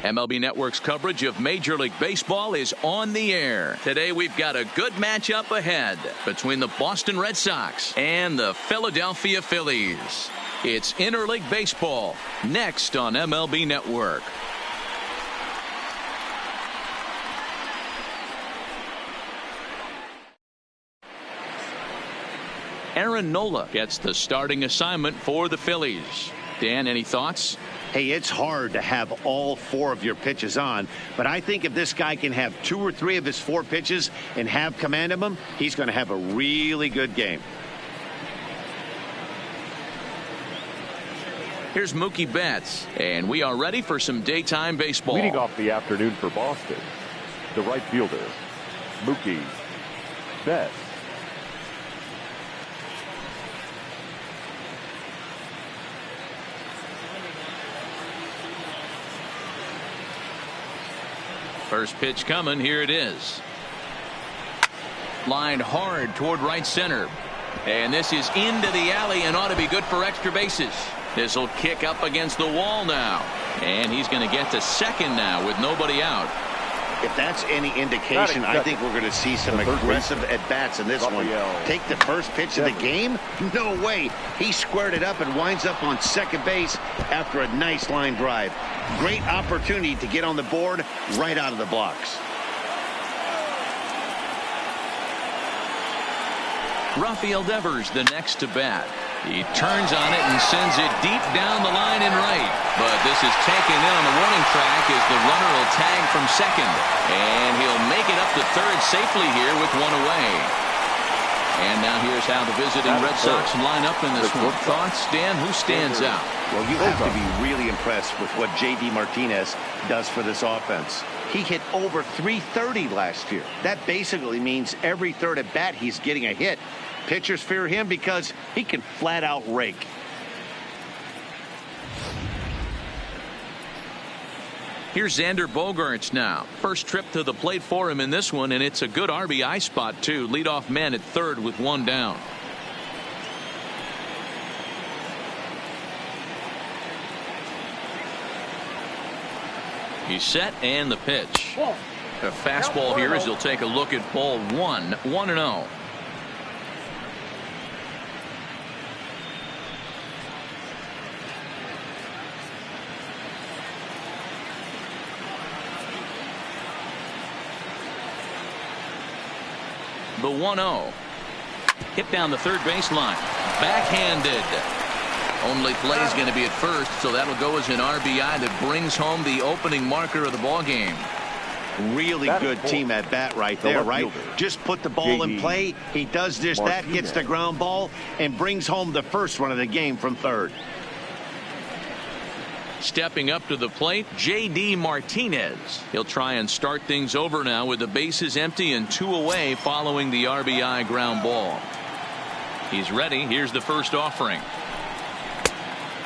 MLB Network's coverage of Major League Baseball is on the air. Today we've got a good matchup ahead between the Boston Red Sox and the Philadelphia Phillies. It's Interleague Baseball next on MLB Network. Aaron Nola gets the starting assignment for the Phillies. Dan, any thoughts? Hey, it's hard to have all 4 of your pitches on, but I think if this guy can have 2 or 3 of his 4 pitches and have command of them, he's going to have a really good game. Here's Mookie Betts, and we are ready for some daytime baseball. Leading off the afternoon for Boston, the right fielder, Mookie Betts. First pitch coming. Here it is. Lined hard toward right center. And this is into the alley and ought to be good for extra bases. This will kick up against the wall now. And he's going to get to second now with nobody out. If that's any indication, I think we're going to see some aggressive at-bats in this one. Take the first pitch of the game? No way. He squared it up and winds up on second base after a nice line drive. Great opportunity to get on the board right out of the blocks. Rafael Devers the next to bat. He turns on it and sends it deep down the line and right. But this is taken in on the warning track as the runner will tag from second. And he'll make it up to third safely here with one away. And now here's how the visiting Red Sox line up in this one. Thoughts, Dan? Who stands out? Well, you have to be really impressed with what J.D. Martinez does for this offense. He hit over .330 last year. That basically means every third at bat he's getting a hit. Pitchers fear him because he can flat out rake. Here's Xander Bogaerts now. First trip to the plate for him in this one, and it's a good RBI spot too. Leadoff man at third with one down. He's set and the pitch. A fastball here as he'll take a look at ball 1. 1-0. The 1-0. Hit down the third baseline. Backhanded. Only play is going to be at first, so that'll go as an RBI that brings home the opening marker of the ball game. Really good team at bat right there, right? Just put the ball in play. He does this, that, gets the ground ball, and brings home the first run of the game from third. Stepping up to the plate, J.D. Martinez. He'll try and start things over now with the bases empty and 2 away following the RBI ground ball. He's ready. Here's the first offering.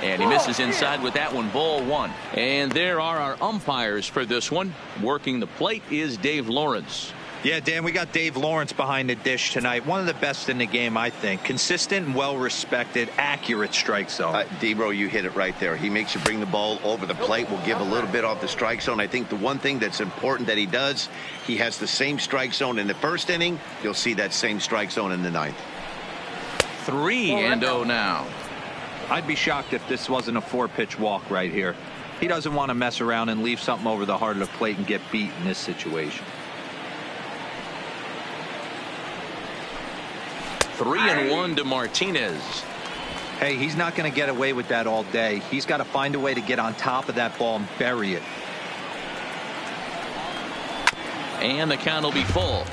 And he misses inside with that one. Ball 1. And there are our umpires for this one. Working the plate is Dave Lawrence. Yeah, Dan, we got Dave Lawrence behind the dish tonight. One of the best in the game, I think. Consistent and well-respected, accurate strike zone. Debro, you hit it right there. He makes you bring the ball over the plate. We'll give a little bit off the strike zone. I think the one thing that's important that he does, he has the same strike zone in the first inning. You'll see that same strike zone in the ninth. 3-0 now. I'd be shocked if this wasn't a 4-pitch walk right here. He doesn't want to mess around and leave something over the heart of the plate and get beat in this situation. 3-1 to Martinez. Hey, he's not going to get away with that all day. He's got to find a way to get on top of that ball and bury it. And the count will be full.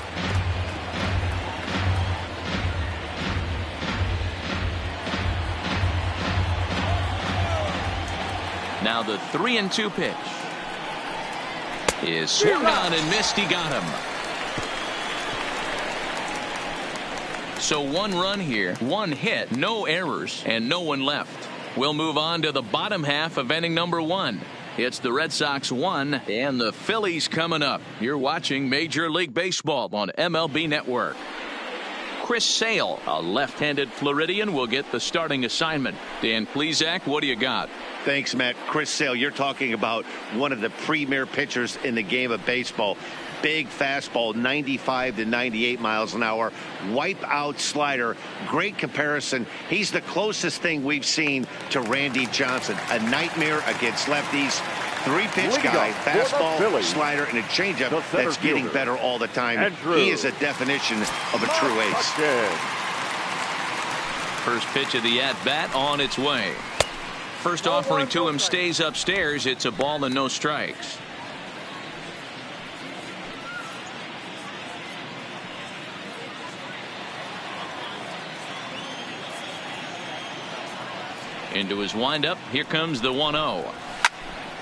Now the 3-2 pitch is swung on and missed. He got him. So 1 run here, 1 hit, no errors, and no one left. We'll move on to the bottom half of inning number 1. It's the Red Sox 1 and the Phillies coming up. You're watching Major League Baseball on MLB Network. Chris Sale, a left-handed Floridian, will get the starting assignment. Dan Plesac, what do you got? Thanks, Matt. Chris Sale, you're talking about one of the premier pitchers in the game of baseball. Big fastball, 95 to 98 miles an hour. Wipe out slider. Great comparison. He's the closest thing we've seen to Randy Johnson. A nightmare against lefties. Three-pitch guy, fastball, slider, and a changeup that's getting better all the time. He is a definition of a true ace. First pitch of the at-bat on its way. First offering to him stays upstairs. It's a ball and no strikes. Into his windup. Here comes the 1-0.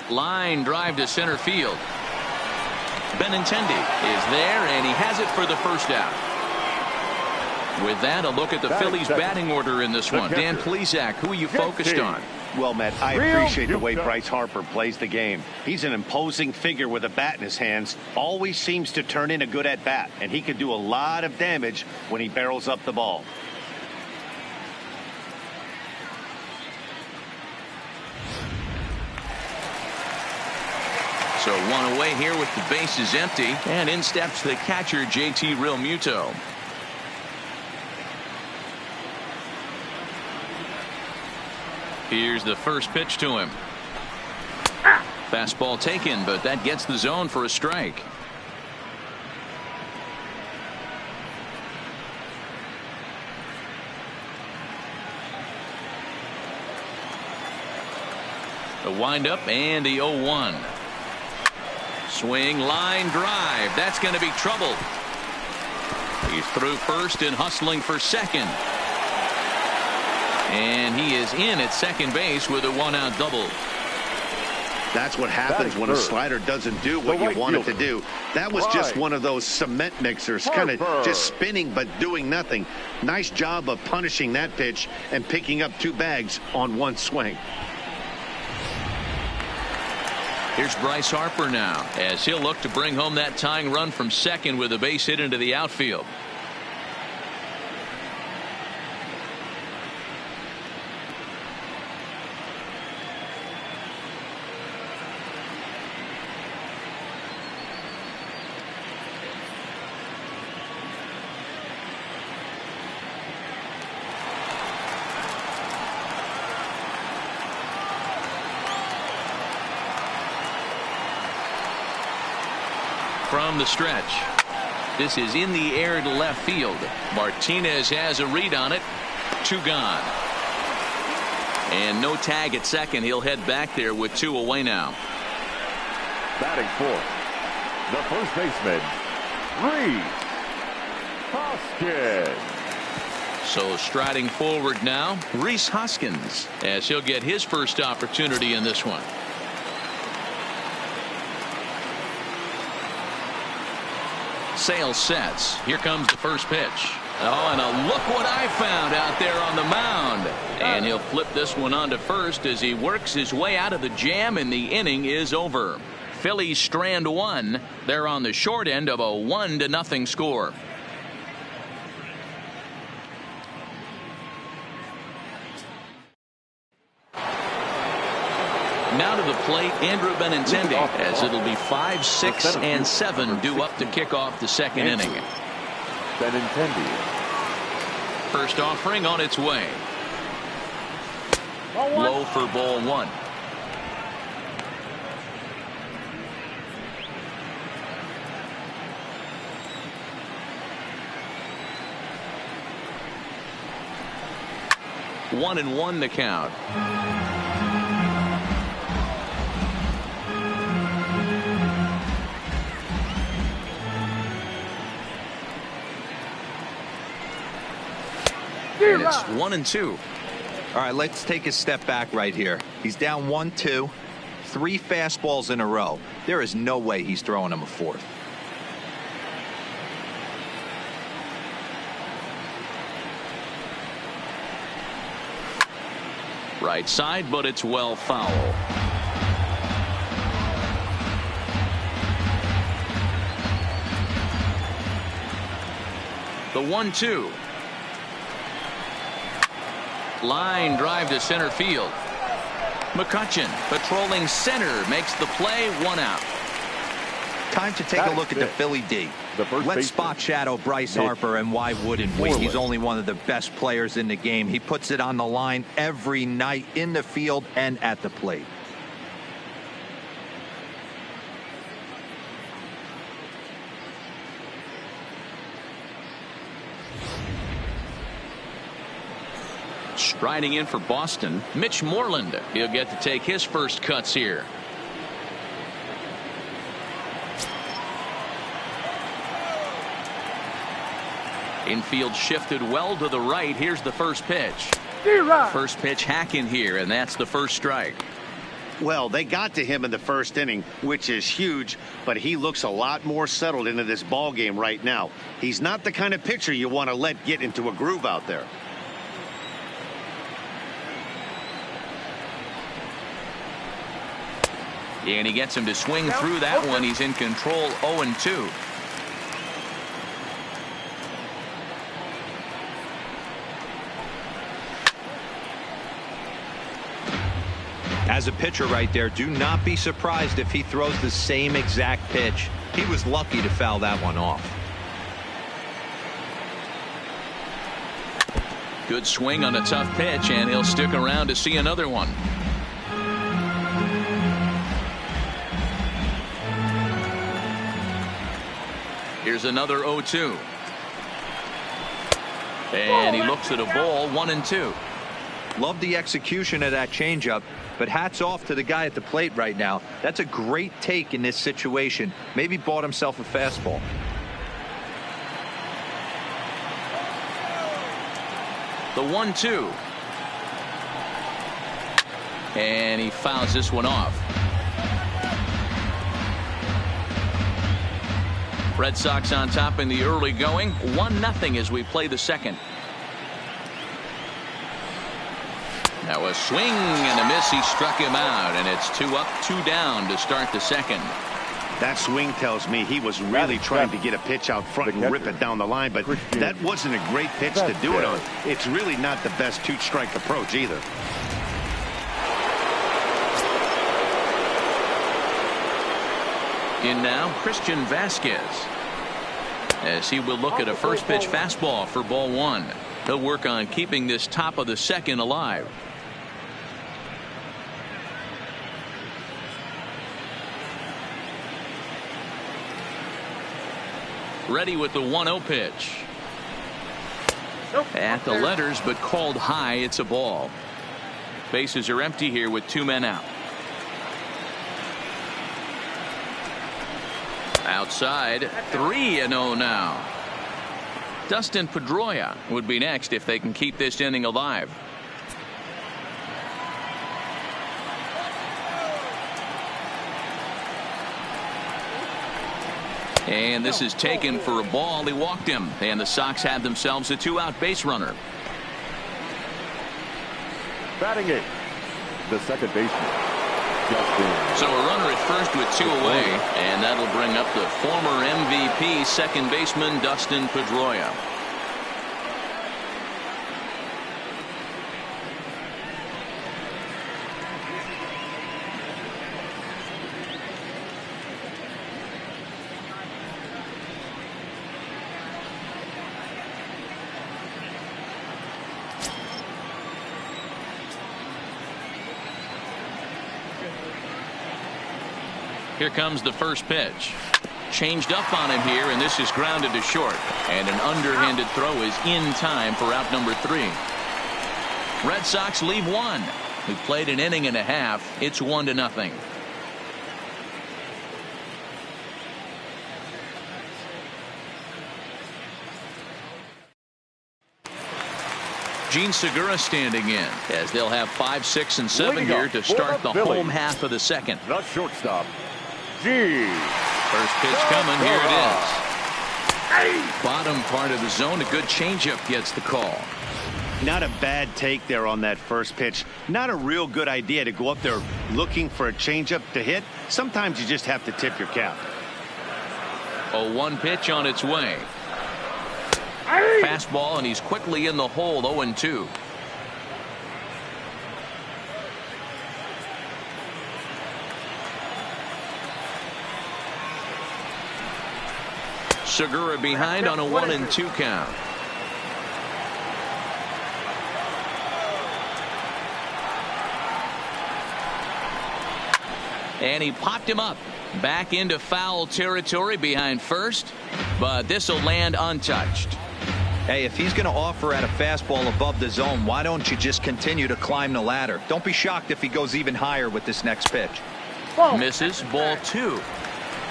Line drive to center field. Benintendi is there, and he has it for the first out. With that, a look at the Phillies batting order in this one. Dan Plesac, who are you focused on? Well, Matt, I appreciate the way Bryce Harper plays the game. He's an imposing figure with a bat in his hands. Always seems to turn in a good at-bat, and he can do a lot of damage when he barrels up the ball. So one away here with the bases empty, and in steps the catcher, JT Realmuto. Here's the first pitch to him. Fastball taken, but that gets the zone for a strike. The windup and the 0-1. Swing, line drive. That's going to be trouble. He's through first and hustling for second. And he is in at second base with a one-out double. That's what happens when a slider doesn't do what you want it to do. That was just one of those cement mixers, kind of just spinning but doing nothing. Nice job of punishing that pitch and picking up 2 bags on one swing. Here's Bryce Harper now, as he'll look to bring home that tying run from second with a base hit into the outfield. From the stretch. This is in the air to left field. Martinez has a read on it. 2 gone. And no tag at second. He'll head back there with 2 away now. Batting fourth, the first baseman, Rhys Hoskins. So striding forward now, Rhys Hoskins, as he'll get his first opportunity in this one. Sale sets. Here comes the first pitch. Oh, and a look what I found out there on the mound. And he'll flip this one onto first as he works his way out of the jam, and the inning is over. Phillies strand 1. They're on the short end of a 1-0 score. Now to the plate, Andrew Benintendi, as it'll be 5, 6, and 7 due up to kick off the second inning. Benintendi. First offering on its way. Low for ball 1. One and 1 the count. And it's 1 and 2. All right, let's take a step back right here. He's down 1-2, 3 fastballs in a row. There is no way he's throwing him a 4th. Right side, but it's well foul. The 1-2. Line drive to center field. McCutchen patrolling center makes the play. 1 out. Time to take a look at the Philly D. Let's spot shadow Bryce Harper, and why wouldn't we? He's only one of the best players in the game. He puts it on the line every night in the field and at the plate. Striding in for Boston, Mitch Moreland. He'll get to take his first cuts here. Infield shifted well to the right. Here's the first pitch. First pitch hacking here, and that's the first strike. Well, they got to him in the first inning, which is huge, but he looks a lot more settled into this ball game right now. He's not the kind of pitcher you want to let get into a groove out there. And he gets him to swing through that one. He's in control. 0-2. As a pitcher right there, do not be surprised if he throws the same exact pitch. He was lucky to foul that one off. Good swing on a tough pitch, and he'll stick around to see another one. Here's another 0-2. And he looks at a ball. 1-2. Love the execution of that changeup, but hats off to the guy at the plate right now. That's a great take in this situation. Maybe bought himself a fastball. The 1-2. And he fouls this one off. Red Sox on top in the early going. 1-0 as we play the second. Now a swing and a miss. He struck him out, and it's 2 up, 2 down to start the second. That swing tells me he was really trying to get a pitch out front and rip it down the line, but that wasn't a great pitch to do it on. It's really not the best two-strike approach either. In now, Christian Vasquez, as he will look at a first pitch fastball for ball 1. He'll work on keeping this top of the second alive. Ready with the 1-0 pitch. At the letters, but called high. It's a ball. Bases are empty here with 2 men out. Outside, 3-0 now. Dustin Pedroia would be next if they can keep this inning alive. And this is taken for a ball. He walked him, and the Sox have themselves a 2-out base runner. Batting it, the second baseman. So a runner at first with 2 away, and that'll bring up the former MVP second baseman Dustin Pedroia. Here comes the first pitch. Changed up on him here, and this is grounded to short. And an underhanded throw is in time for out number 3. Red Sox leave 1. We've played an inning and a half. It's 1-0. Gene Segura standing in, as they'll have 5, 6, and 7 here to start the home half of the second. The shortstop, Gene. First pitch coming. Here it is. Bottom part of the zone. A good changeup gets the call. Not a bad take there on that first pitch. Not a real good idea to go up there looking for a changeup to hit. Sometimes you just have to tip your cap. A 1 pitch on its way. Fastball, and he's quickly in the hole. 0-2. Segura behind on a 1-2 count. And he popped him up. Back into foul territory behind first, but this will land untouched. Hey, if he's going to offer at a fastball above the zone, why don't you just continue to climb the ladder? Don't be shocked if he goes even higher with this next pitch. Misses, ball 2.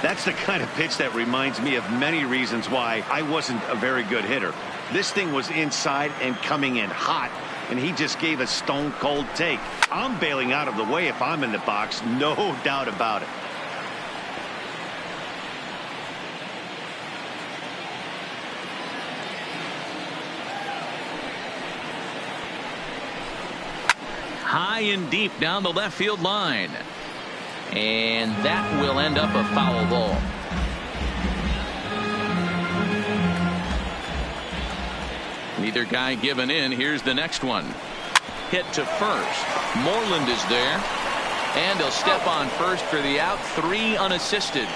That's the kind of pitch that reminds me of many reasons why I wasn't a very good hitter. This thing was inside and coming in hot, and he just gave a stone cold take. I'm bailing out of the way if I'm in the box, no doubt about it. High and deep down the left field line. And that will end up a foul ball. Neither guy giving in. Here's the next one. Hit to first. Moreland is there. And he'll step on first for the out. 3 unassisted.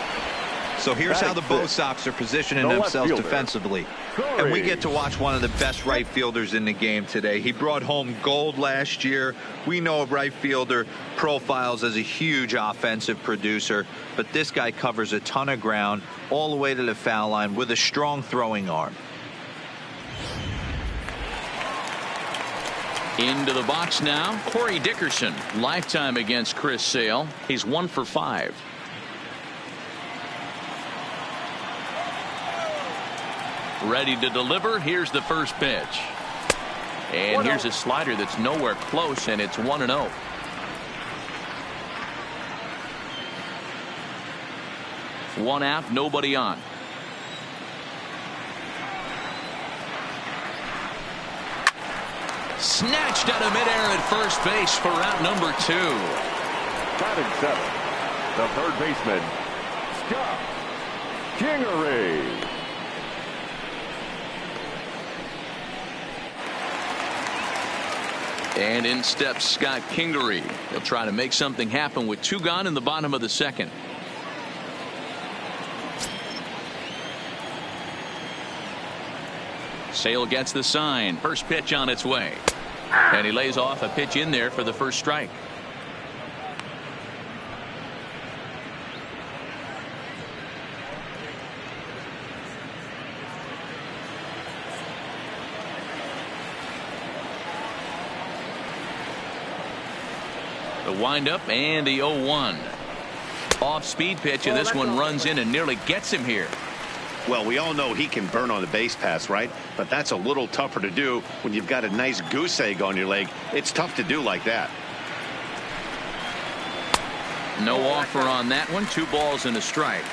So here's how the Bo Sox are positioning themselves defensively. And we get to watch one of the best right fielders in the game today. He brought home gold last year. We know a right fielder profiles as a huge offensive producer, but this guy covers a ton of ground all the way to the foul line with a strong throwing arm. Into the box now, Corey Dickerson. Lifetime against Chris Sale. He's 1 for 5. Ready to deliver. Here's the first pitch. And here's a slider that's nowhere close, and it's 1-0. One out, nobody on. Snatched out of midair at first base for out number 2. Batting 7th, the third baseman, Scott Kingery. And in steps Scott Kingery. He'll try to make something happen with 2 gone in the bottom of the 2nd. Sale gets the sign. First pitch on its way. And he lays off a pitch in there for the first strike. The windup and the 0-1. Off speed pitch, and this one runs in and nearly gets him here. Well, we all know he can burn on the base pass, right? But that's a little tougher to do when you've got a nice goose egg on your leg. It's tough to do like that. No offer on that one. 2 balls and a strike.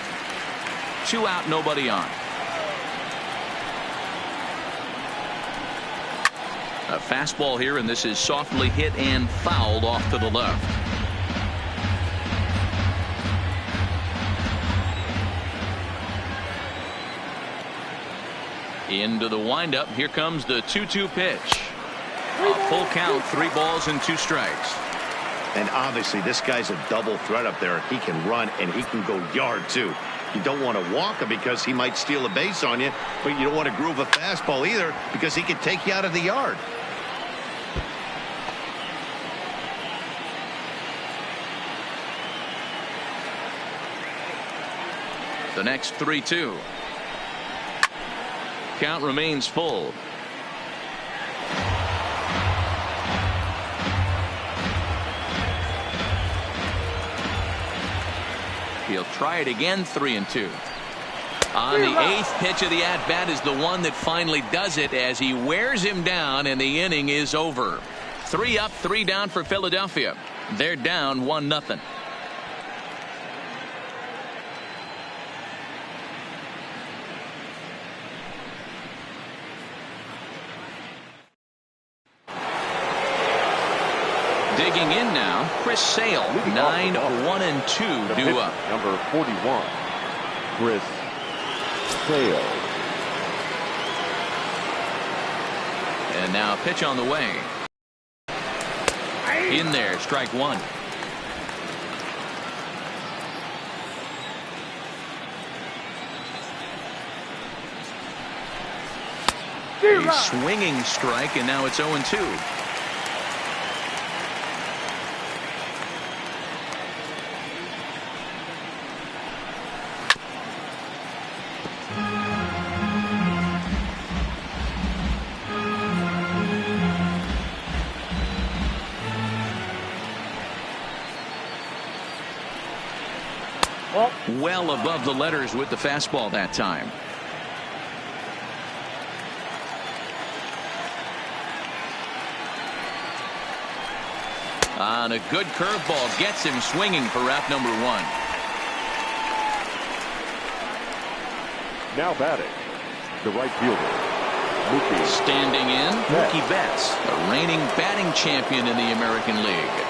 2 out, nobody on. A fastball here, and this is softly hit and fouled off to the left. Into the windup. Here comes the 2-2 pitch. A full count, 3 balls and 2 strikes. And obviously this guy's a double threat up there. He can run and he can go yard too. You don't want to walk him because he might steal a base on you, but you don't want to groove a fastball either because he can take you out of the yard. The next 3-2. Count remains full. He'll try it again. 3-2. On the 8th pitch of the at-bat is the one that finally does it as he wears him down, and the inning is over. 3 up, 3 down for Philadelphia. They're down 1-0. Digging in now, Chris Sale. 9-1-2 due up. Number 41, Chris Sale. And now a pitch on the way. In there, strike 1. A swinging strike, and now it's 0-2. Well above the letters with the fastball that time. On a good curveball, gets him swinging for out number 1. Now batting, the right fielder, Mookie. Standing in, Mookie Betts, the reigning batting champion in the American League.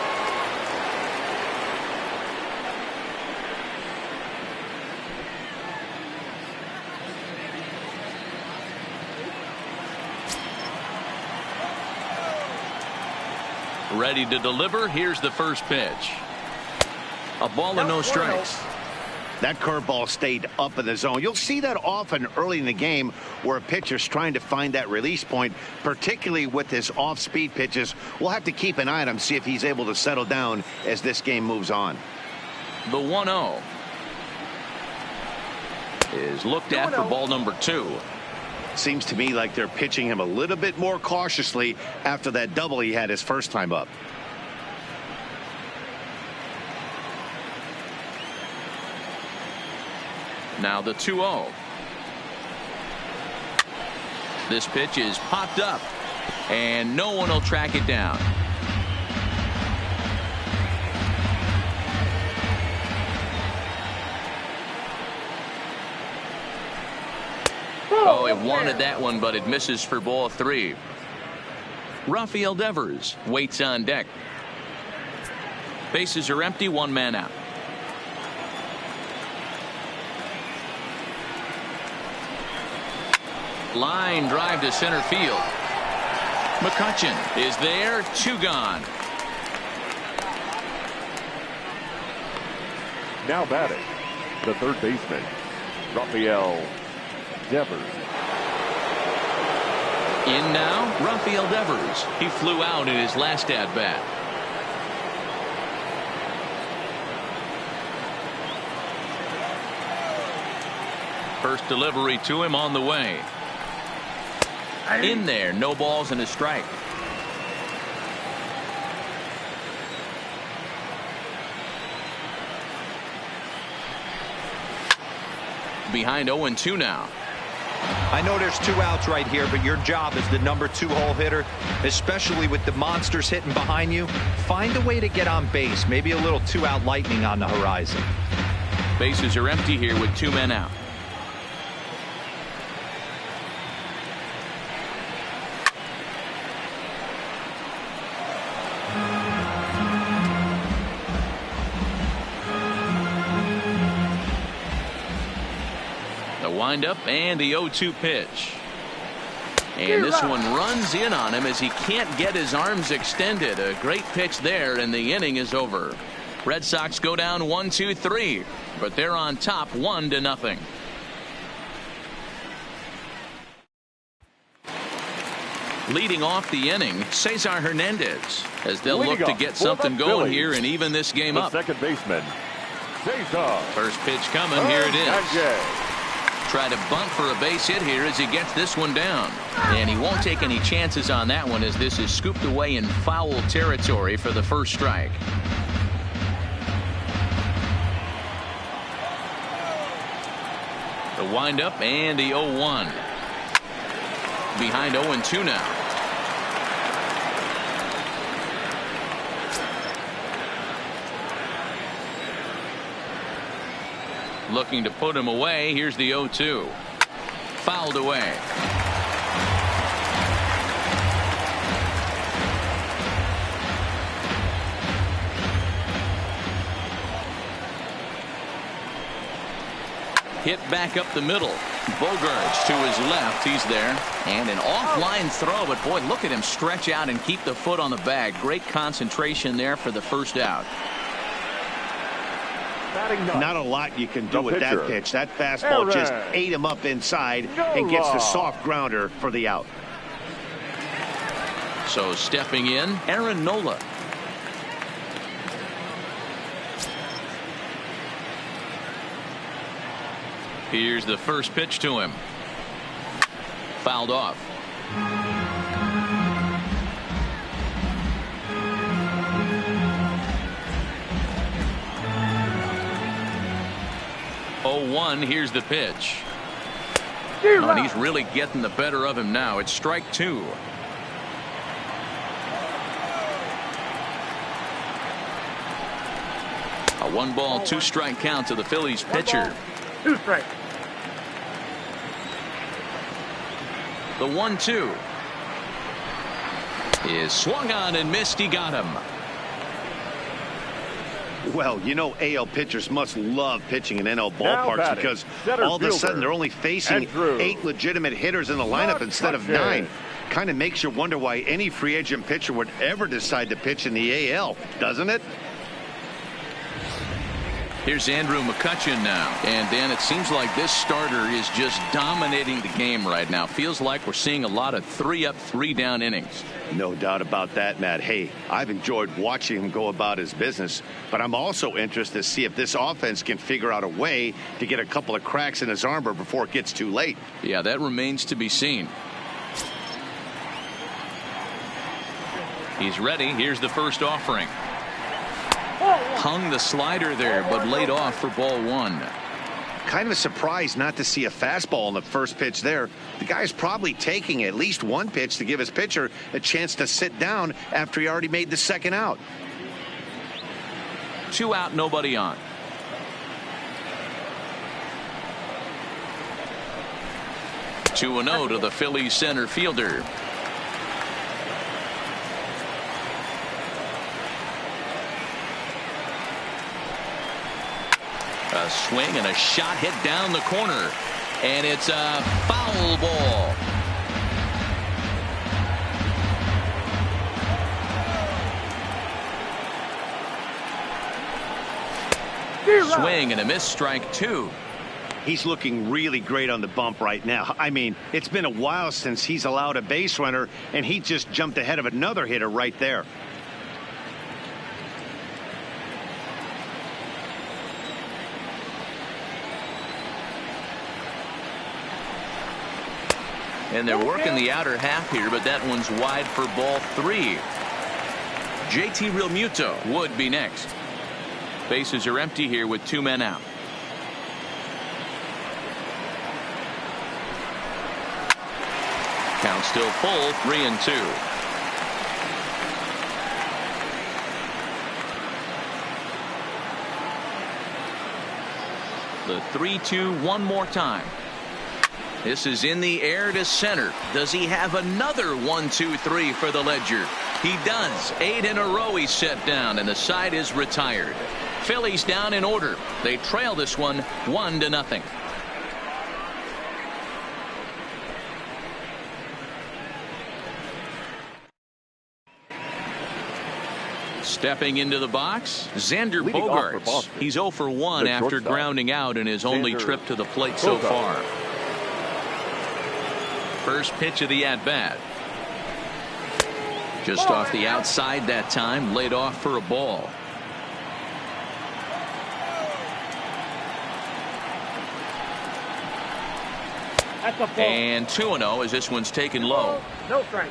Ready to deliver. Here's the first pitch. A ball and no strikes. That curveball stayed up in the zone. You'll see that often early in the game where a pitcher's trying to find that release point, particularly with his off-speed pitches. We'll have to keep an eye on him, see if he's able to settle down as this game moves on. The 1-0 is looked at for ball number 2. Seems to me like they're pitching him a little bit more cautiously after that double he had his first time up. Now the 2-0. This pitch is popped up, and no one will track it down. Oh, it wanted that one, but it misses for ball 3. Rafael Devers waits on deck. Bases are empty, 1 man out. Line drive to center field. McCutchen is there, 2 gone. Now batting, the third baseman, Rafael Devers. In now, Rafael Devers. He flew out in his last at bat. First delivery to him on the way. In there, no balls and a strike. Behind 0-2 now. I know there's 2 outs right here, but your job as the number 2 hole hitter, especially with the monsters hitting behind you, find a way to get on base. Maybe a little 2-out lightning on the horizon. Bases are empty here with 2 men out. Wind up and the 0-2 pitch. And this one runs in on him as he can't get his arms extended. A great pitch there, and the inning is over. Red Sox go down 1-2-3, but they're on top 1-0. Leading off the inning, Cesar Hernandez, as they'll look to get something going here and even this game up. Second baseman, Cesar. First pitch coming. Here it is. Try to bunt for a base hit here as he gets this one down. And he won't take any chances on that one as this is scooped away in foul territory for the first strike. The windup and the 0-1. Behind 0-2 now. Looking to put him away. Here's the 0-2. Fouled away. Hit back up the middle. Bogarts to his left. He's there. And an offline throw, but boy, look at him stretch out and keep the foot on the bag. Great concentration there for the first out. Not a lot you can do with that pitch. That fastball just ate him up inside and gets the soft grounder for the out. So stepping in, Aaron Nola. Here's the first pitch to him. Fouled off. Oh, 1. Here's the pitch. Oh, and he's really getting the better of him now. It's strike 2. A 1-ball, 2-strike count to the Phillies pitcher. 2 strikes. The 1-2 is swung on and missed. He got him. Well, you know, AL pitchers must love pitching in NL ballparks because all of a sudden they're only facing 8 legitimate hitters in the lineup instead of 9. Kind of makes you wonder why any free agent pitcher would ever decide to pitch in the AL, doesn't it? Here's Andrew McCutchen now. And Dan, it seems like this starter is just dominating the game right now. Feels like we're seeing a lot of 3-up, 3-down innings. No doubt about that, Matt. Hey, I've enjoyed watching him go about his business, but I'm also interested to see if this offense can figure out a way to get a couple of cracks in his armor before it gets too late. Yeah, that remains to be seen. He's ready. Here's the first offering. Hung the slider there, but laid off for ball 1. Kind of a surprise not to see a fastball on the first pitch there. The guy's probably taking at least one pitch to give his pitcher a chance to sit down after he already made the second out. 2 out, nobody on. Two and 0 to the Phillies center fielder. A swing and a shot hit down the corner, and it's a foul ball. Swing and a miss, strike 2. He's looking really great on the bump right now. I mean, it's been a while since he's allowed a base runner, and he just jumped ahead of another hitter right there. And they're working the outer half here, but that one's wide for ball 3. JT Realmuto would be next. Bases are empty here with 2 men out. Count still full, 3-2. The 3-2 one more time. This is in the air to center. Does he have another 1-2-3 for the ledger? He does. 8 in a row he's set down, and the side is retired. Phillies down in order. They trail this one 1-0. Stepping into the box, Xander Bogaerts. He's 0 for 1 after grounding out in his only trip to the plate so far. First pitch of the at-bat. Just off the outside that time, laid off for a ball. And 2-0 as this one's taken low.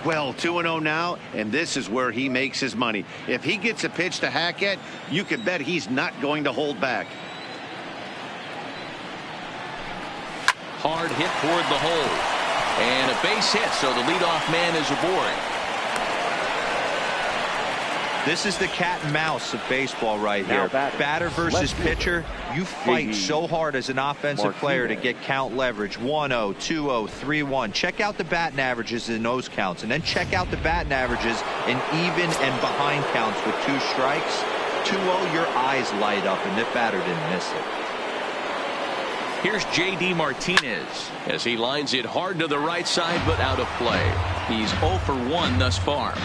Well, 2-0 now, and this is where he makes his money. If he gets a pitch to hack at, you can bet he's not going to hold back. Hard hit toward the hole. And a base hit, so the leadoff man is aboard. This is the cat and mouse of baseball right here. Batter versus pitcher. You fight so hard as an offensive player to get count leverage. 1-0, 2-0, 3-1. Check out the batting averages in those counts, and then check out the batting averages in even and behind counts with 2 strikes. 2-0, your eyes light up, and the batter didn't miss it. Here's J.D. Martinez as he lines it hard to the right side, but out of play. He's 0 for 1 thus far.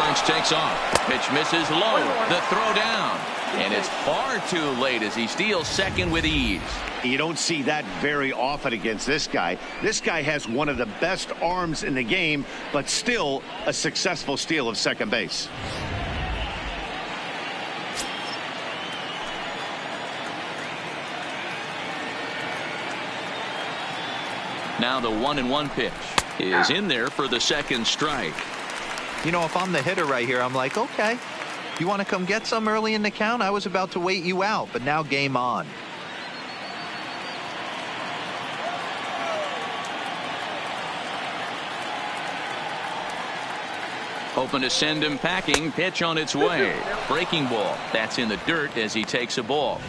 strikes, takes off. Pitch misses low. The throw down. And it's far too late as he steals second with ease. You don't see that very often against this guy. This guy has one of the best arms in the game, but still a successful steal of second base. Now the 1-1 pitch is in there for the second strike. You know, if I'm the hitter right here, I'm like, okay, you want to come get some early in the count? I was about to wait you out, but now game on. Hoping to send him packing. Pitch on its way. Breaking ball. That's in the dirt as he takes a ball.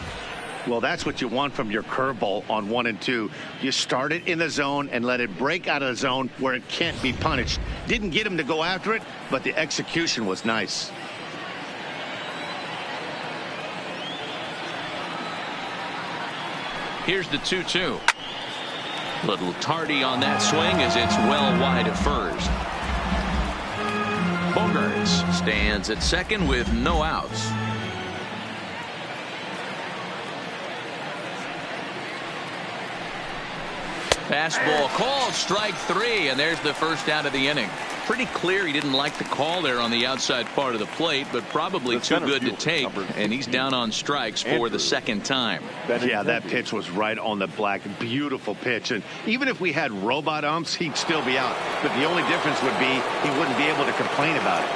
Well, that's what you want from your curveball on 1 and 2. You start it in the zone and let it break out of the zone where it can't be punished. Didn't get him to go after it, but the execution was nice. Here's the 2-2. Little tardy on that swing as it's well wide of first. Bogarts stands at second with no outs. Fastball called, strike 3, and there's the first out of the inning. Pretty clear he didn't like the call there on the outside part of the plate, but probably too good to take, and he's down on strikes for the second time. Yeah, that pitch was right on the black. Beautiful pitch, and even if we had robot umps, he'd still be out. But the only difference would be he wouldn't be able to complain about it.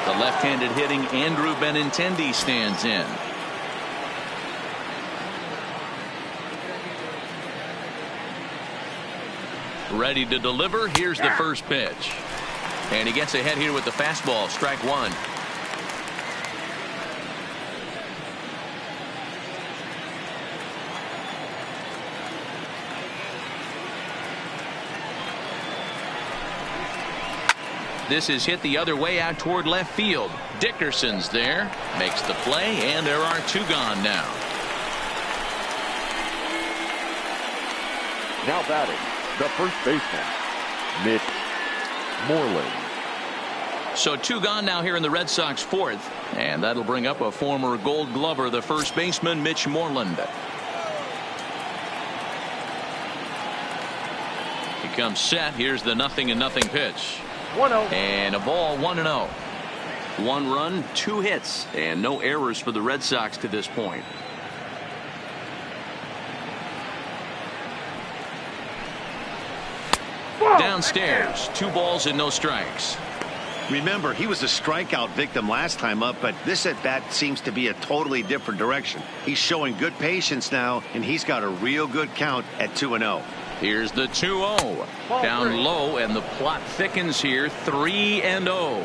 The left-handed hitting Andrew Benintendi stands in. Ready to deliver. Here's the first pitch. And he gets ahead here with the fastball. Strike 1. This is hit the other way out toward left field. Dickerson's there. Makes the play, and there are 2 gone now. Now batting, the first baseman, Mitch Moreland. So 2 gone now here in the Red Sox 4th, and that'll bring up a former Gold Glover, the first baseman, Mitch Moreland. He comes set. Here's the 0-0 pitch. 1-0. And a ball, 1-0. 1 run, 2 hits, and no errors for the Red Sox to this point. Downstairs, 2 balls and no strikes. Remember, he was a strikeout victim last time up, but this at bat seems to be a totally different direction. He's showing good patience now, and he's got a real good count at 2-0. Here's the 2-0. Down low, and the plot thickens here. 3-0.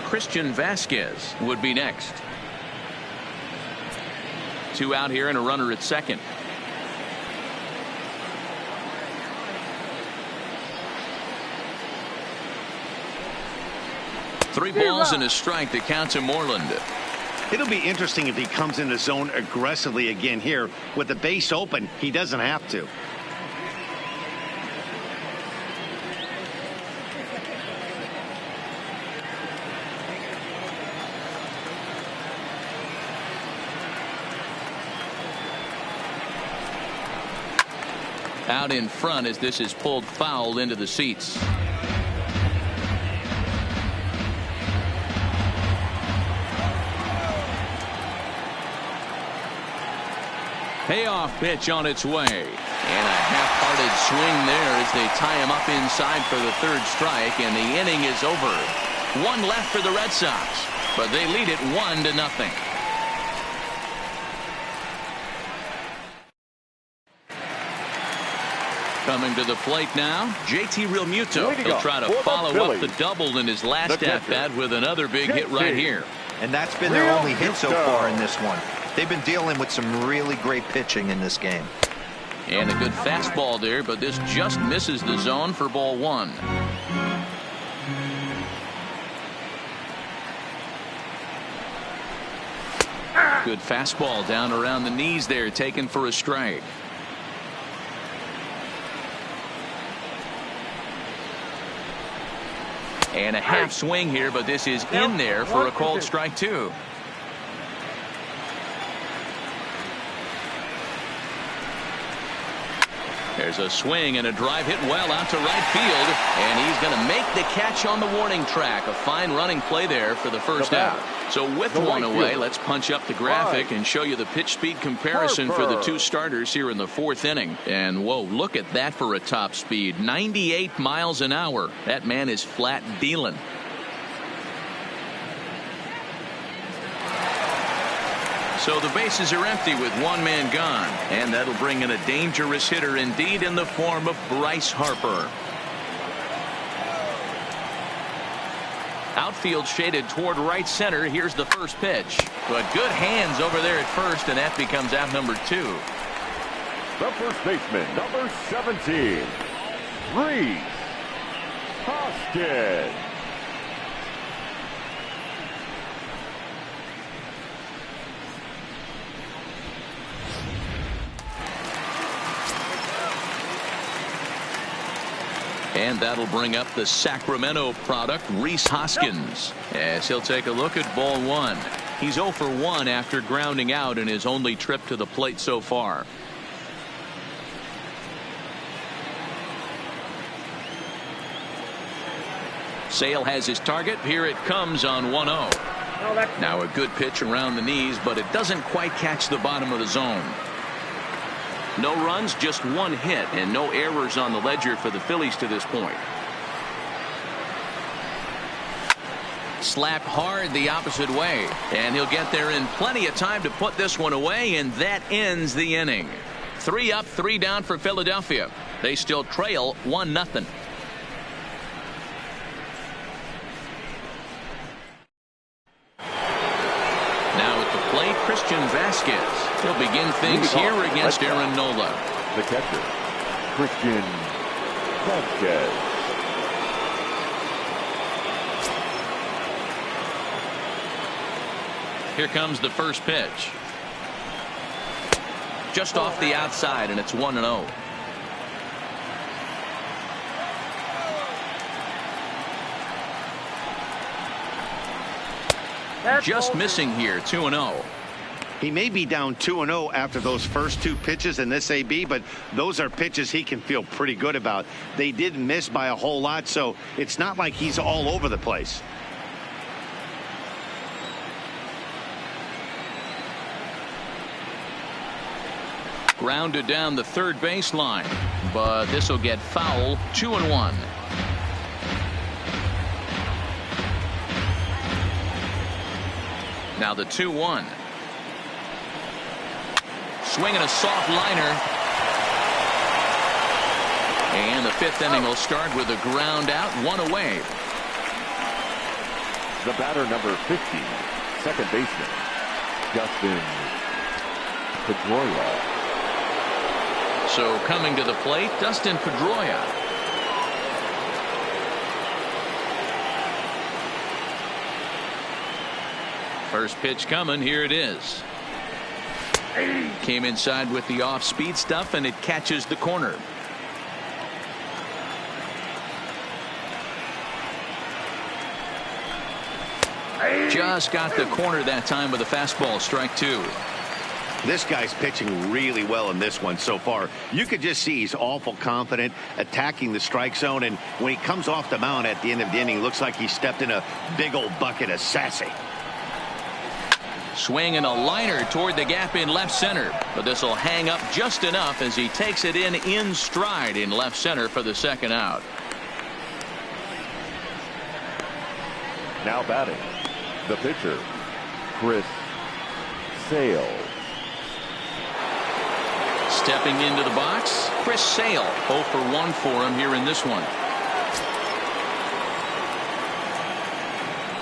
Christian Vasquez would be next. 2 out here and a runner at second. 3 balls and a strike to count to Moreland. It'll be interesting if he comes in the zone aggressively again here. With the base open, he doesn't have to. Out in front as this is pulled foul into the seats. Payoff pitch on its way. And a half-hearted swing there as they tie him up inside for the 3rd strike, and the inning is over. 1 left for the Red Sox, but they lead it 1-0. Coming to the plate now, JT Realmuto. He'll try to follow up the double in his last at-bat with another big hit right here. And that's been their only hit so far in this one. They've been dealing with some really great pitching in this game. And a good fastball there, but this just misses the zone for ball 1. Good fastball down around the knees there, taken for a strike. And a half swing here, but this is in there for a called strike 2. There's a swing and a drive hit well out to right field, and he's going to make the catch on the warning track. A fine running play there for the first out. So with one away, let's punch up the graphic and show you the pitch speed comparison for the two starters here in the 4th inning. And whoa, look at that for a top speed. 98 miles an hour. That man is flat dealing. So the bases are empty with one man gone, and that'll bring in a dangerous hitter indeed in the form of Bryce Harper. Outfield shaded toward right center. Here's the first pitch, but good hands over there at first, and that becomes out number 2. The first baseman, number 17, Rhys Hoskins. And that'll bring up the Sacramento product, Rhys Hoskins, as he'll take a look at ball 1. He's 0 for 1 after grounding out in his only trip to the plate so far. Sale has his target. Here it comes on 1-0. Now a good pitch around the knees, but it doesn't quite catch the bottom of the zone. No runs, just one hit, and no errors on the ledger for the Phillies to this point. Slapped hard the opposite way, and he'll get there in plenty of time to put this one away, and that ends the inning. 3 up, 3 down for Philadelphia. They still trail 1-0. Christian Vasquez. He'll begin things here against Aaron Nola. The catcher, Christian Vasquez. Here comes the first pitch. Just off the outside, and it's 1-0. Just missing here, 2-0. He may be down 2-0 after those first 2 pitches in this AB, but those are pitches he can feel pretty good about. They did miss by a whole lot, so it's not like he's all over the place. Grounded down the third baseline, but this will get foul. 2-1. Now the 2-1. Swinging a soft liner. And the 5th inning will start with a ground out, 1 away. The batter, number 50, second baseman, Dustin Pedroia. So coming to the plate, Dustin Pedroia. First pitch coming. Here it is. Came inside with the off-speed stuff, and it catches the corner. Just got the corner that time with a fastball. Strike 2. This guy's pitching really well in this one so far. You could just see he's awful confident attacking the strike zone, and when he comes off the mound at the end of the inning, looks like he stepped in a big old bucket of sassy. Swinging a liner toward the gap in left center, but this will hang up just enough as he takes it in stride in left center for the second out. Now batting, the pitcher, Chris Sale. Stepping into the box, Chris Sale. 0 for 1 for him here in this one.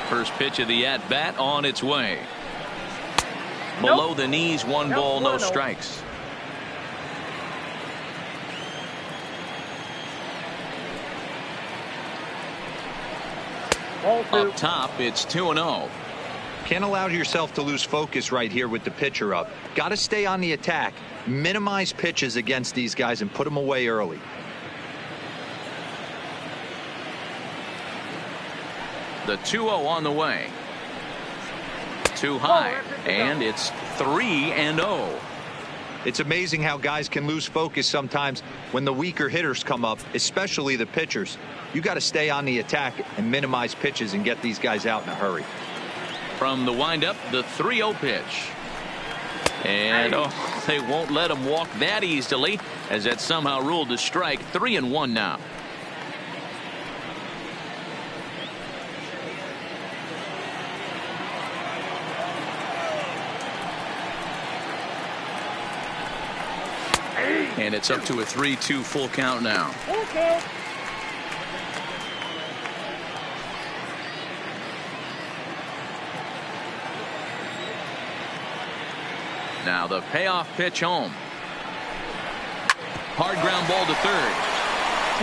First pitch of the at-bat on its way. Below the knees, 1 ball, no strikes. Up top, it's 2-0. Can't allow yourself to lose focus right here with the pitcher up. Got to stay on the attack. Minimize pitches against these guys and put them away early. The 2-0 on the way. Too high, and it's 3-0. It's amazing how guys can lose focus sometimes when the weaker hitters come up, especially the pitchers. You got to stay on the attack and minimize pitches and get these guys out in a hurry. From the windup, the 3-0 pitch. And they won't let him walk that easily, as that's somehow ruled a strike. 3-1 now. And it's up to a 3-2 full count now. Now the payoff pitch home. Hard ground ball to third.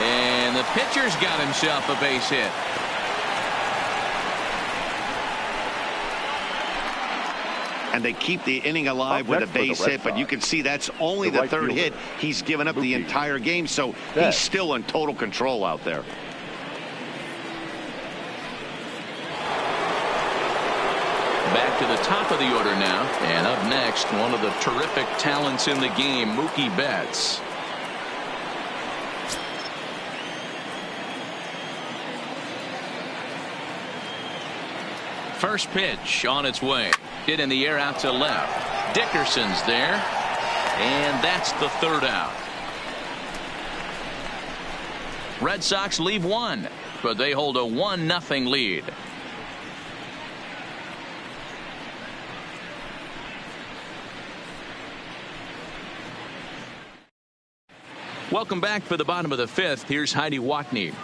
And the pitcher's got himself a base hit. And they keep the inning alive with a base hit, but you can see that's only the third hit he's given up the entire game, so he's still in total control out there. Back to the top of the order now, and up next, one of the terrific talents in the game, Mookie Betts. First pitch on its way. Hit in the air out to left. Dickerson's there, and that's the third out. Red Sox leave one, but they hold a 1-0 lead. Welcome back for the bottom of the fifth. Here's Heidi Watney.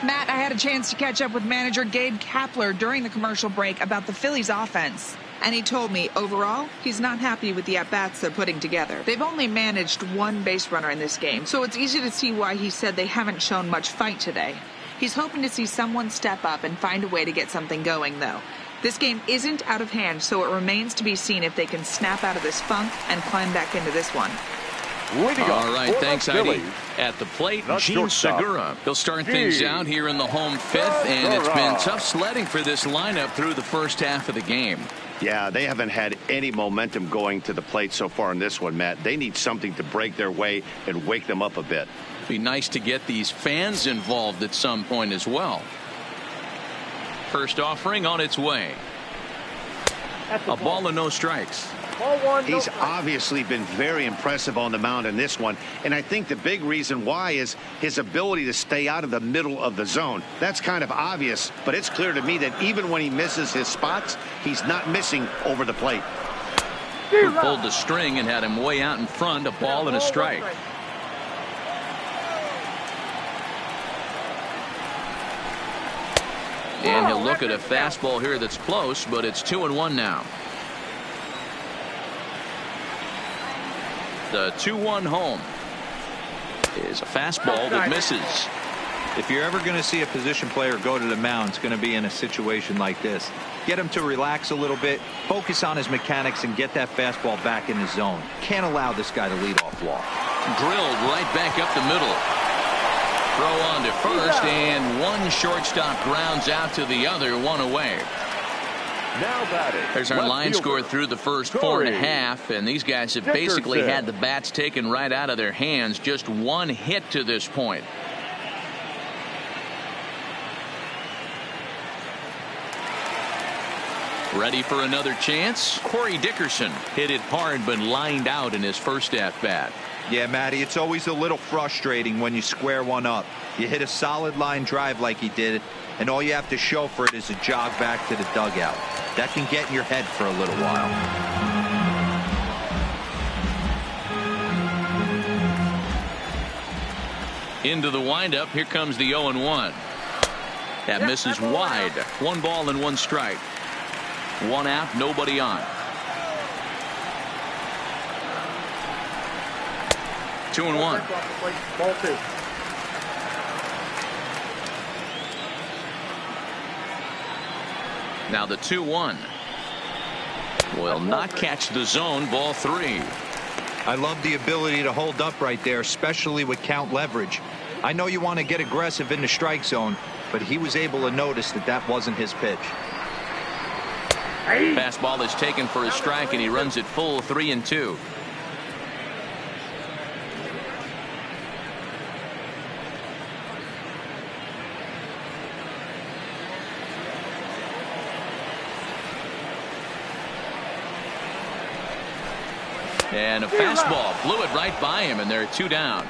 Matt, I had a chance to catch up with manager Gabe Kapler during the commercial break about the Phillies offense. And he told me, overall, he's not happy with the at-bats they're putting together. They've only managed one base runner in this game, so it's easy to see why he said they haven't shown much fight today. He's hoping to see someone step up and find a way to get something going, though. This game isn't out of hand, so it remains to be seen if they can snap out of this funk and climb back into this one. All right, thanks, Heidi. At the plate, Gene Segura. He'll start things out here in the home fifth, and it's been tough sledding for this lineup through the first half of the game. Yeah, they haven't had any momentum going to the plate so far in this one, Matt. They need something to break their way and wake them up a bit. Be nice to get these fans involved at some point as well. First offering on its way. A ball and no strikes. He's obviously been very impressive on the mound in this one, and I think the big reason why is his ability to stay out of the middle of the zone. That's kind of obvious, but it's clear to me that even when he misses his spots, he's not missing over the plate. Who pulled the string and had him way out in front, a ball and a strike. And he'll look at a fastball here that's close, but it's 2-1 now. The 2-1 home is a fastball that misses. If you're ever going to see a position player go to the mound, it's going to be in a situation like this. Get him to relax a little bit, focus on his mechanics, and get that fastball back in his zone. Can't allow this guy to lead off walk. Drilled right back up the middle. Throw on to first, and one shortstop grounds out to the other, one away. Now batting. There's our line score through the first 4.5, and these guys have basically had the bats taken right out of their hands. Just one hit to this point. Ready for another chance? Corey Dickerson hit it hard but lined out in his first at-bat. Yeah, Matty, it's always a little frustrating when you square one up. You hit a solid line drive like he did, and all you have to show for it is a jog back to the dugout. That can get in your head for a little while. Into the windup. Here comes the 0-1. That misses wide. 1 ball and 1 strike. 1 out, nobody on. 2-1. Now the 2-1 will not catch the zone. Ball 3. I love the ability to hold up right there, especially with count leverage. I know you want to get aggressive in the strike zone, but he was able to notice that that wasn't his pitch. Fastball is taken for a strike, and he runs it full 3-2. And a fastball blew it right by him, and they're 2 down.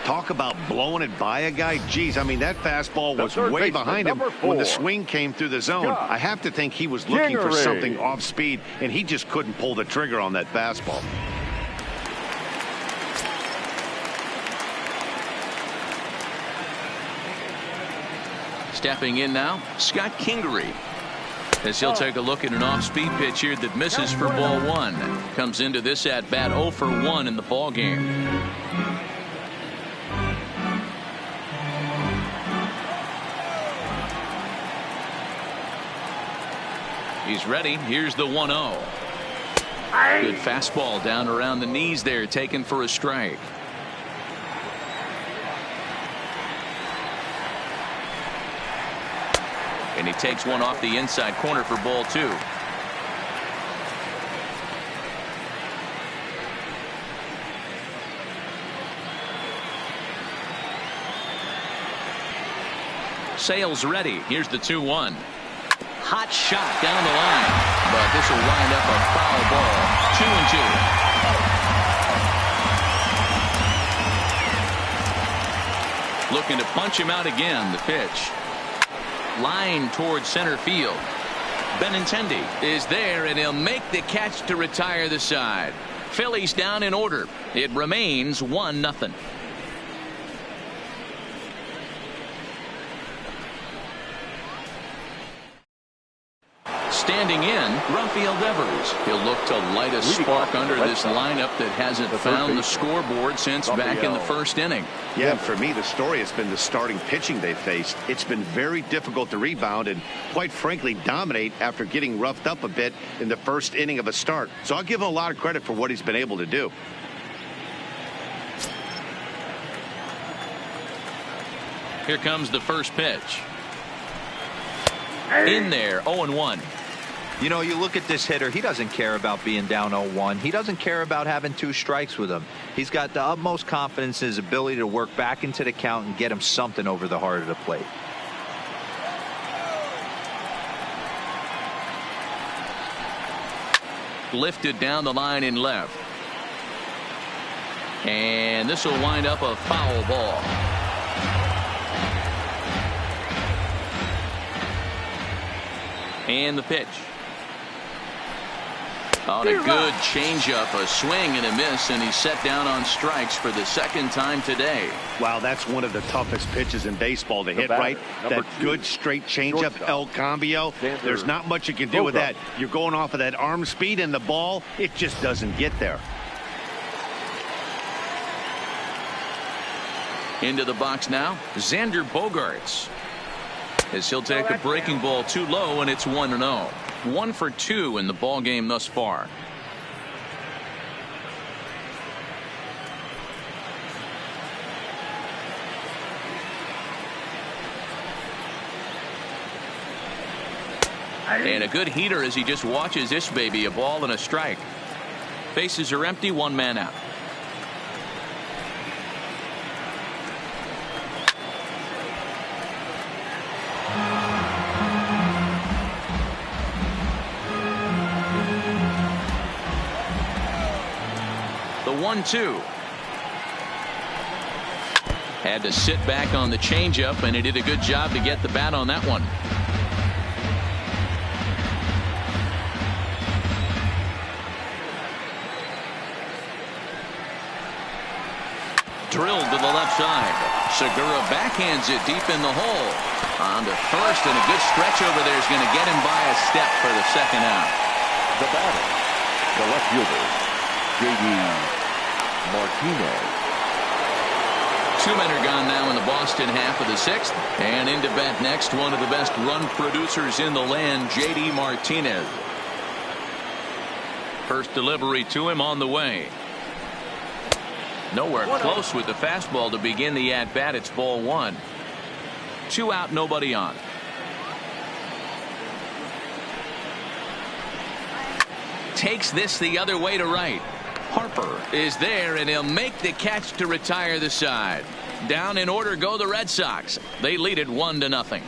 Talk about blowing it by a guy. Geez, I mean, that fastball was way behind him when the swing came through the zone. I have to think he was looking for something off speed, and he just couldn't pull the trigger on that fastball. Stepping in now, Scott Kingery, as he'll take a look at an off-speed pitch here that misses for ball 1. Comes into this at-bat 0 for 1 in the ball game. He's ready. Here's the 1-0. Good fastball down around the knees there, taken for a strike. And he takes one off the inside corner for ball 2. Sale's ready. Here's the 2-1. Hot shot down the line, but this will wind up a foul ball. 2-2. Looking to punch him out again. The pitch. Line towards center field. Benintendi is there, and he'll make the catch to retire the side. Phillies down in order. It remains 1-0. Standing in, Rafael Devers. He'll look to light a spark under this lineup that hasn't found the scoreboard since back in the first inning. Yeah, for me, the story has been the starting pitching they faced. It's been very difficult to rebound and, quite frankly, dominate after getting roughed up a bit in the first inning of a start. So I'll give him a lot of credit for what he's been able to do. Here comes the first pitch. In there, 0-1. You know, you look at this hitter, he doesn't care about being down 0-1. He doesn't care about having 2 strikes with him. He's got the utmost confidence in his ability to work back into the count and get him something over the heart of the plate. Lifted down the line in left. And this will wind up a foul ball. And the pitch. On a good changeup, a swing and a miss, and he's set down on strikes for the second time today. Wow, that's one of the toughest pitches in baseball to hit, right? That good straight changeup, El Cambio. There's not much you can do with that. You're going off of that arm speed, and the ball, it just doesn't get there. Into the box now, Xander Bogaerts, as he'll take a breaking ball too low, and it's 1-0. 1 for 2 in the ball game thus far. And a good heater as he just watches this baby, a ball and a strike. Bases are empty, 1 man out. The 1-2. Had to sit back on the changeup, and he did a good job to get the bat on that one. Drilled to the left side. Segura backhands it deep in the hole. On to first, and a good stretch over there is going to get him by a step for the second out. The batter, the left fielder, J.D. Martinez. 2 men are gone now in the Boston half of the 6th. And into bat next, one of the best run producers in the land, J.D. Martinez. First delivery to him on the way. Nowhere close with the fastball to begin the at-bat. It's ball 1. 2 out, nobody on. Takes this the other way to right. Harper is there, and he'll make the catch to retire the side. Down in order go the Red Sox. They lead it 1-0.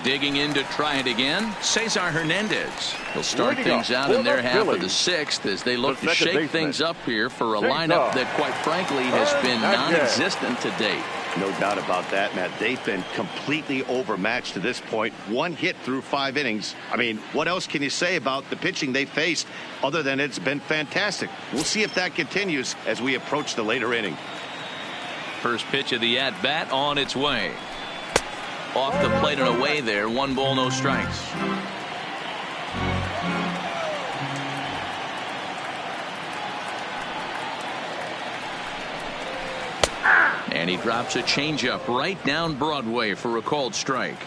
Digging in to try it again, Cesar Hernandez. He'll start things out in their half of the 6th as they look to shake things up here for a lineup that, quite frankly, has been non-existent to date. No doubt about that, Matt. They've been completely overmatched to this point. 1 hit through 5 innings. I mean, what else can you say about the pitching they faced other than it's been fantastic? We'll see if that continues as we approach the later inning. First pitch of the at-bat on its way. Off the plate and away there. 1 ball, no strikes. And he drops a changeup right down Broadway for a called strike.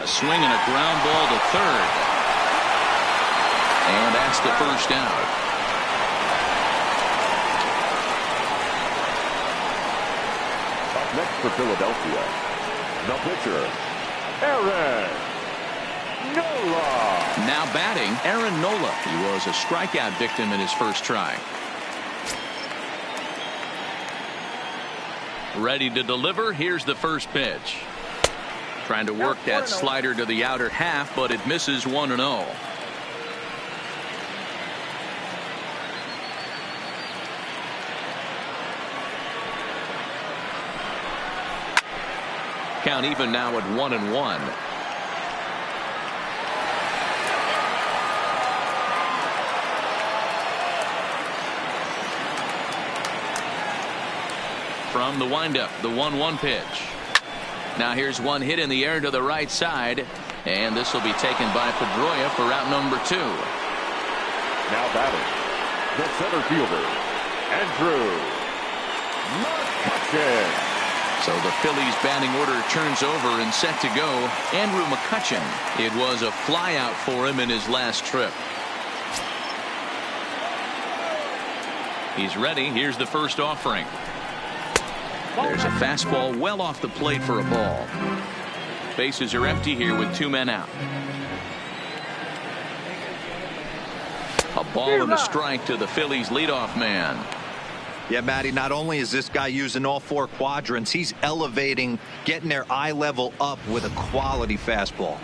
A swing and a ground ball to third. And that's the first out. Up next for Philadelphia, the pitcher, Aaron Nola. Now batting, Aaron Nola. He was a strikeout victim in his first try. Ready to deliver. Here's the first pitch. Trying to work that slider to the outer half, but it misses 1-0. Count even now at 1-1. From the windup, the 1-1 pitch. Now here's one hit in the air to the right side, and this will be taken by Pedroia for out number 2. Now batting, the center fielder, Andrew McCutchen. So the Phillies batting order turns over and set to go. Andrew McCutchen. It was a flyout for him in his last trip. He's ready. Here's the first offering. There's a fastball well off the plate for a ball. Bases are empty here with 2 men out. A ball and a strike to the Phillies leadoff man. Yeah, Matty, not only is this guy using all 4 quadrants, he's elevating, getting their eye level up with a quality fastball.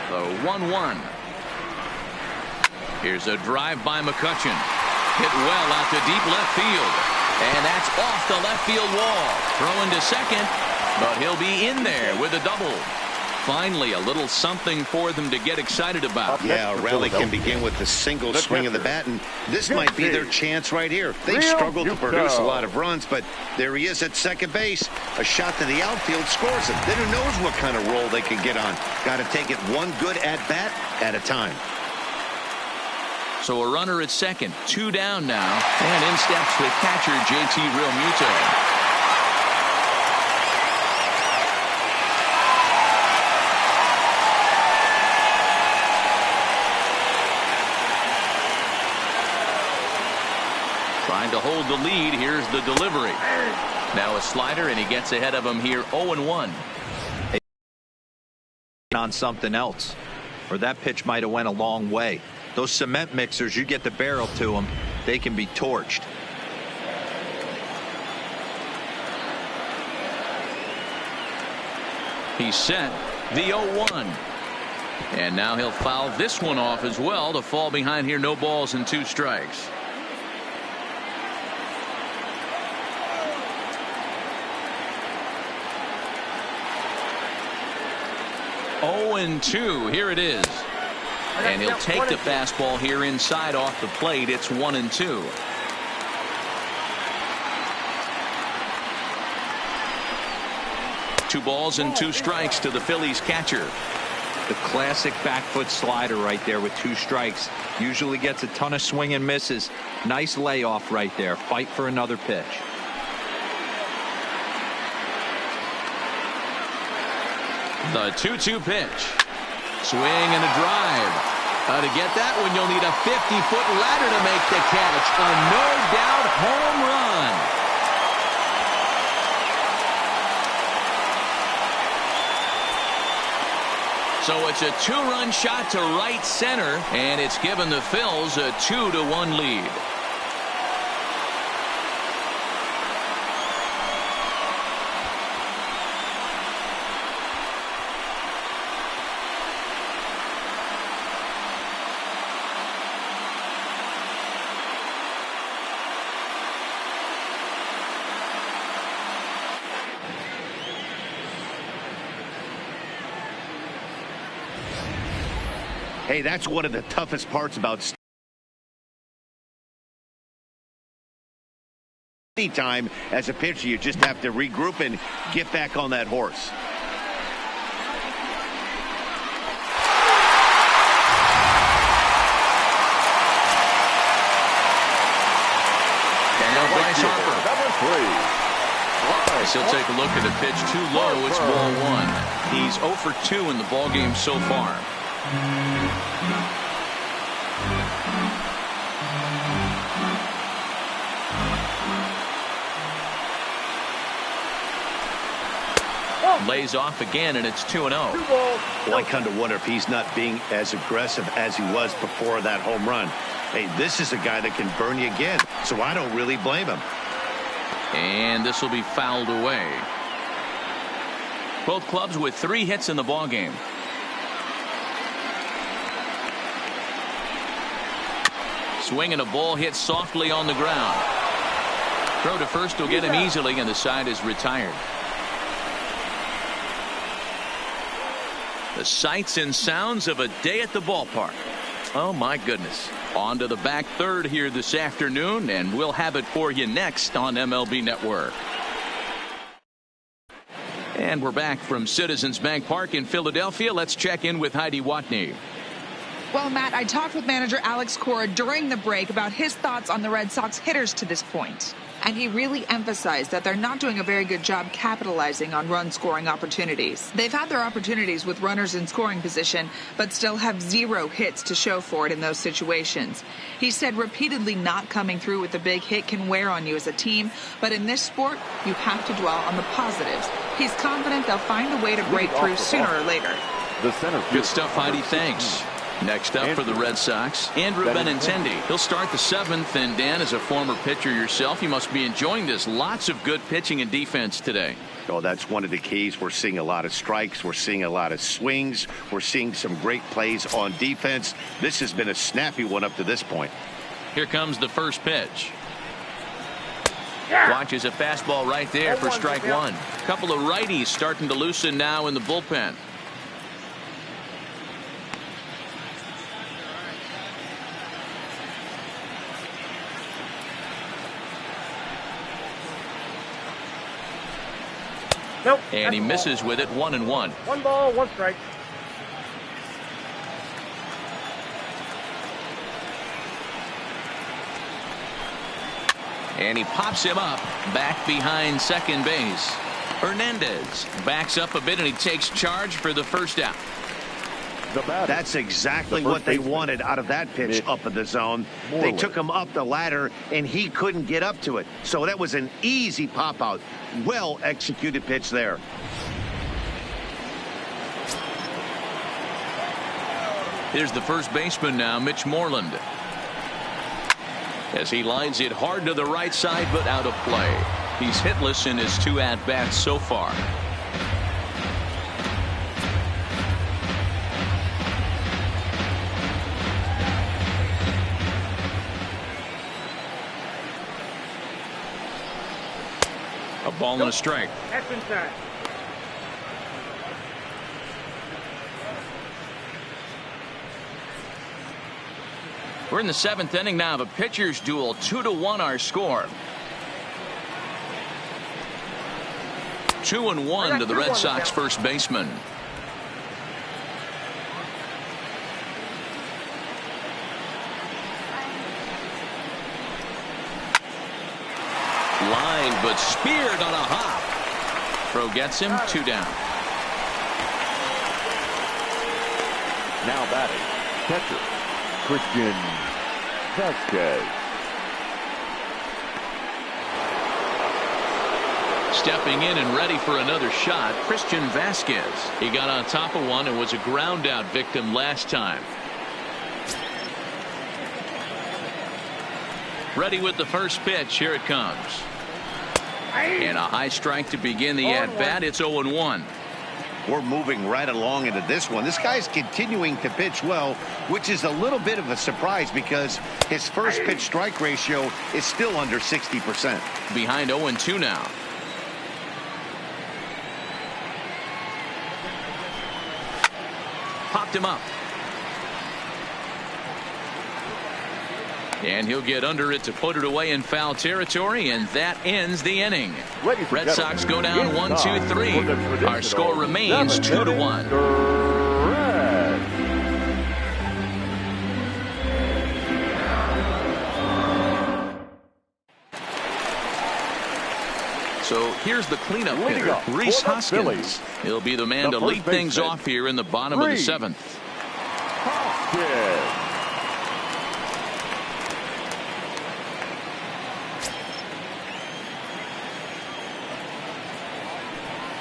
The 1-1. Here's a drive by McCutchen. Hit well out to deep left field. And that's off the left field wall. Throwing to second, but he'll be in there with a double. Finally, a little something for them to get excited about. Yeah, a rally can begin with a single swing of the bat, and this might be their chance right here. They've struggled to produce a lot of runs, but there he is at second base. A shot to the outfield scores it. Then who knows what kind of roll they could get on. Got to take it one good at-bat at a time. So a runner at second, 2 down now, and in steps the catcher, JT Realmuto. Trying to hold the lead. Here's the delivery. Now a slider, and he gets ahead of him here, 0-1. On something else, or that pitch might have went a long way. Those cement mixers, you get the barrel to them, they can be torched. He's set. The 0-1. And now he'll foul this one off as well to fall behind here. No balls and 2 strikes. And 2. Here it is. And he'll take the fastball here inside off the plate. It's 1-2. Two balls and 2 strikes to the Phillies catcher. The classic back foot slider right there with 2 strikes. Usually gets a ton of swing and misses. Nice layoff right there. Fight for another pitch. The 2-2 pitch. Swing and a drive. To get that one, you'll need a 50-foot ladder to make the catch. A no-doubt home run. So it's a 2-run shot to right center, and it's given the Phils a 2-1 lead. Hey, that's one of the toughest parts about any time as a pitcher. You just have to regroup and get back on that horse. And now Bryce Harper. He'll take a look at a pitch too low. It's ball 1. He's 0 for 2 in the ball game so far. Lays off again, and it's 2-0. Well, I kind of wonder if he's not being as aggressive as he was before that home run. Hey, this is a guy that can burn you again, so I don't really blame him. And this will be fouled away. Both clubs with 3 hits in the ball game. Swing and a ball hit softly on the ground. Throw to first will get him easily, and the side is retired. The sights and sounds of a day at the ballpark. Oh, my goodness. On to the back third here this afternoon, and we'll have it for you next on MLB Network. And we're back from Citizens Bank Park in Philadelphia. Let's check in with Heidi Watney. Well, Matt, I talked with manager Alex Cora during the break about his thoughts on the Red Sox hitters to this point. And he really emphasized that they're not doing a very good job capitalizing on run-scoring opportunities. They've had their opportunities with runners in scoring position, but still have 0 hits to show for it in those situations. He said repeatedly not coming through with a big hit can wear on you as a team, but in this sport, you have to dwell on the positives. He's confident they'll find a way to break through sooner or later. Good stuff, Heidi. Thanks. Next up for the Red Sox, Andrew Benintendi. He'll start the 7th, and Dan, as a former pitcher yourself, you must be enjoying this. Lots of good pitching and defense today. Oh, that's one of the keys. We're seeing a lot of strikes. We're seeing a lot of swings. We're seeing some great plays on defense. This has been a snappy one up to this point. Here comes the first pitch. Watches a fastball right there for strike 1. A couple of righties starting to loosen now in the bullpen. Nope. And he misses with it. 1-1. 1 ball, 1 strike. And he pops him up back behind second base. Hernandez backs up a bit, and he takes charge for the first out. That's exactly what they wanted out of that pitch up in the zone. They took him up the ladder, and he couldn't get up to it. So that was an easy pop out. Well executed pitch there. Here's the first baseman now, Mitch Moreland. As he lines it hard to the right side, but out of play. He's hitless in his 2 at-bats so far. A ball and a strike. That's inside. We're in the 7th inning now of a pitcher's duel. 2-1 our score. 2-1 to the Red Sox first baseman. Line, but speared on a hop. Throw gets him. 2 down. Now batting, catcher, Christian Vasquez. Stepping in and ready for another shot, Christian Vasquez. He got on top of one and was a ground out victim last time. Ready with the first pitch. Here it comes. And a high strike to begin the at-bat. It's 0-1. We're moving right along into this one. This guy's continuing to pitch well, which is a little bit of a surprise because his first pitch strike ratio is still under 60%. Behind 0-2 now. Popped him up. And he'll get under it to put it away in foul territory, and that ends the inning. Red Sox go down 1-2-3. Our score remains 2-1. So here's the cleanup hitter, Rhys Hoskins. He'll be the man to lead things off here in the bottom of the 7th.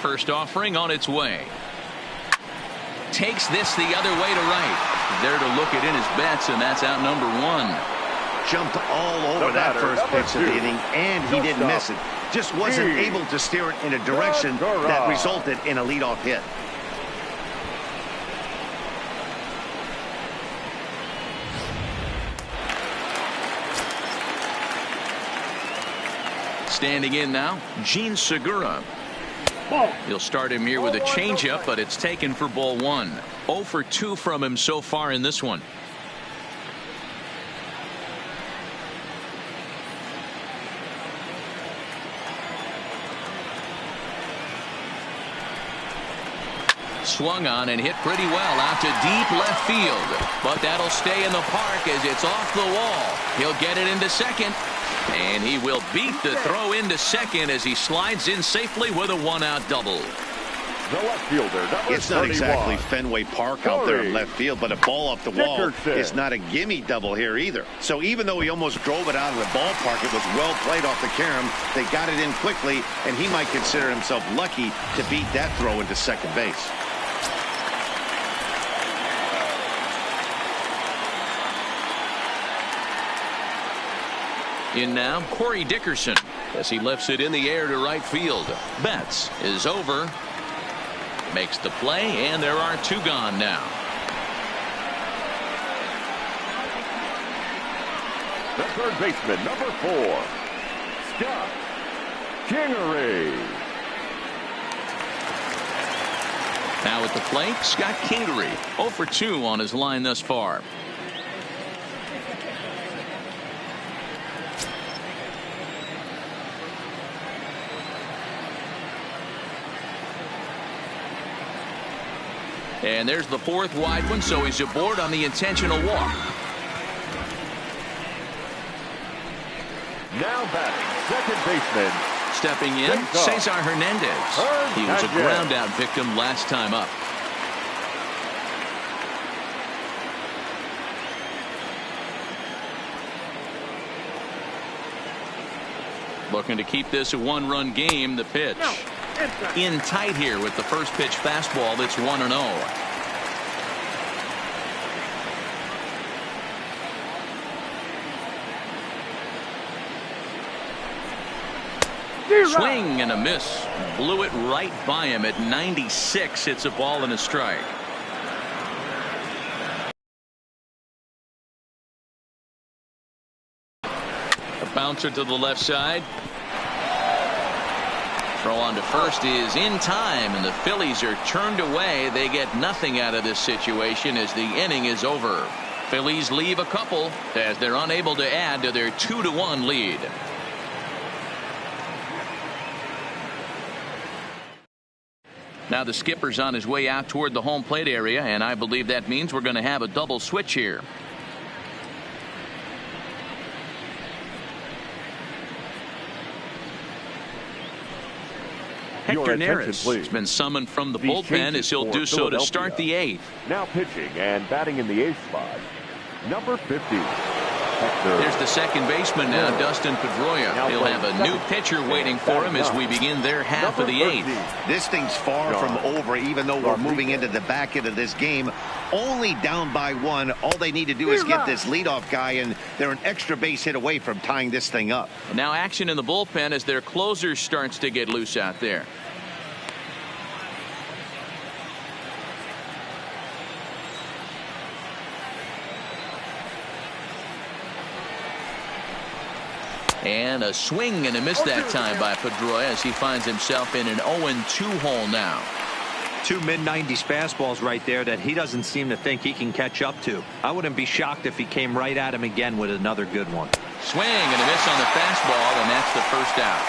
First offering on its way. Takes this the other way to right. There to look it in his bets, and that's out number 1. Jumped all over that first pitch of the inning, and he didn't miss it. Just wasn't able to steer it in a direction that resulted in a leadoff hit. Standing in now, Gene Segura. He'll start him here with a changeup, but it's taken for ball 1. 0 for 2 from him so far in this one. Swung on and hit pretty well out to deep left field. But that'll stay in the park as it's off the wall. He'll get it into second. And he will beat the throw into second as he slides in safely with a 1-out double. The left fielder, it's not exactly Fenway Park out there in left field, but a ball off the wall is not a gimme double here either. So even though he almost drove it out of the ballpark, it was well played off the carom. They got it in quickly, and he might consider himself lucky to beat that throw into second base. In now, Corey Dickerson as he lifts it in the air to right field. Betts is over. Makes the play, and there are 2 gone now. The third baseman, number 4, Scott Kingery. Now at the plate, Scott Kingery, 0 for 2 on his line thus far. And there's the 4th wide one, so he's aboard on the intentional walk. Now batting, second baseman. Stepping in, Cesar Hernandez. He was a ground out victim last time up. Looking to keep this a 1-run game. The pitch. In tight here with the first pitch fastball. That's 1-0. Swing and a miss. Blew it right by him at 96. It's a ball and a strike. A bouncer to the left side. Throw on to first is in time, and the Phillies are turned away. They get nothing out of this situation as the inning is over. Phillies leave a couple as they're unable to add to their 2-1 lead. Now the skipper's on his way out toward the home plate area, and I believe that means we're going to have a double switch here. Hector Neris has been summoned from the bullpen as he'll do so to start the 8th. Now pitching and batting in the 8th spot, number 50. There's the second baseman now, Dustin Pedroia. He'll have a new pitcher waiting for him as we begin their half of the 8th. This thing's far from over, even though we're moving into the back end of this game. Only down by 1. All they need to do is get this leadoff guy, and they're an extra base hit away from tying this thing up. Now action in the bullpen as their closer starts to get loose out there. And a swing and a miss that time by Pedroia as he finds himself in an 0-2 hole now. 2 mid-90s fastballs right there that he doesn't seem to think he can catch up to. I wouldn't be shocked if he came right at him again with another good one. Swing and a miss on the fastball, and that's the first out.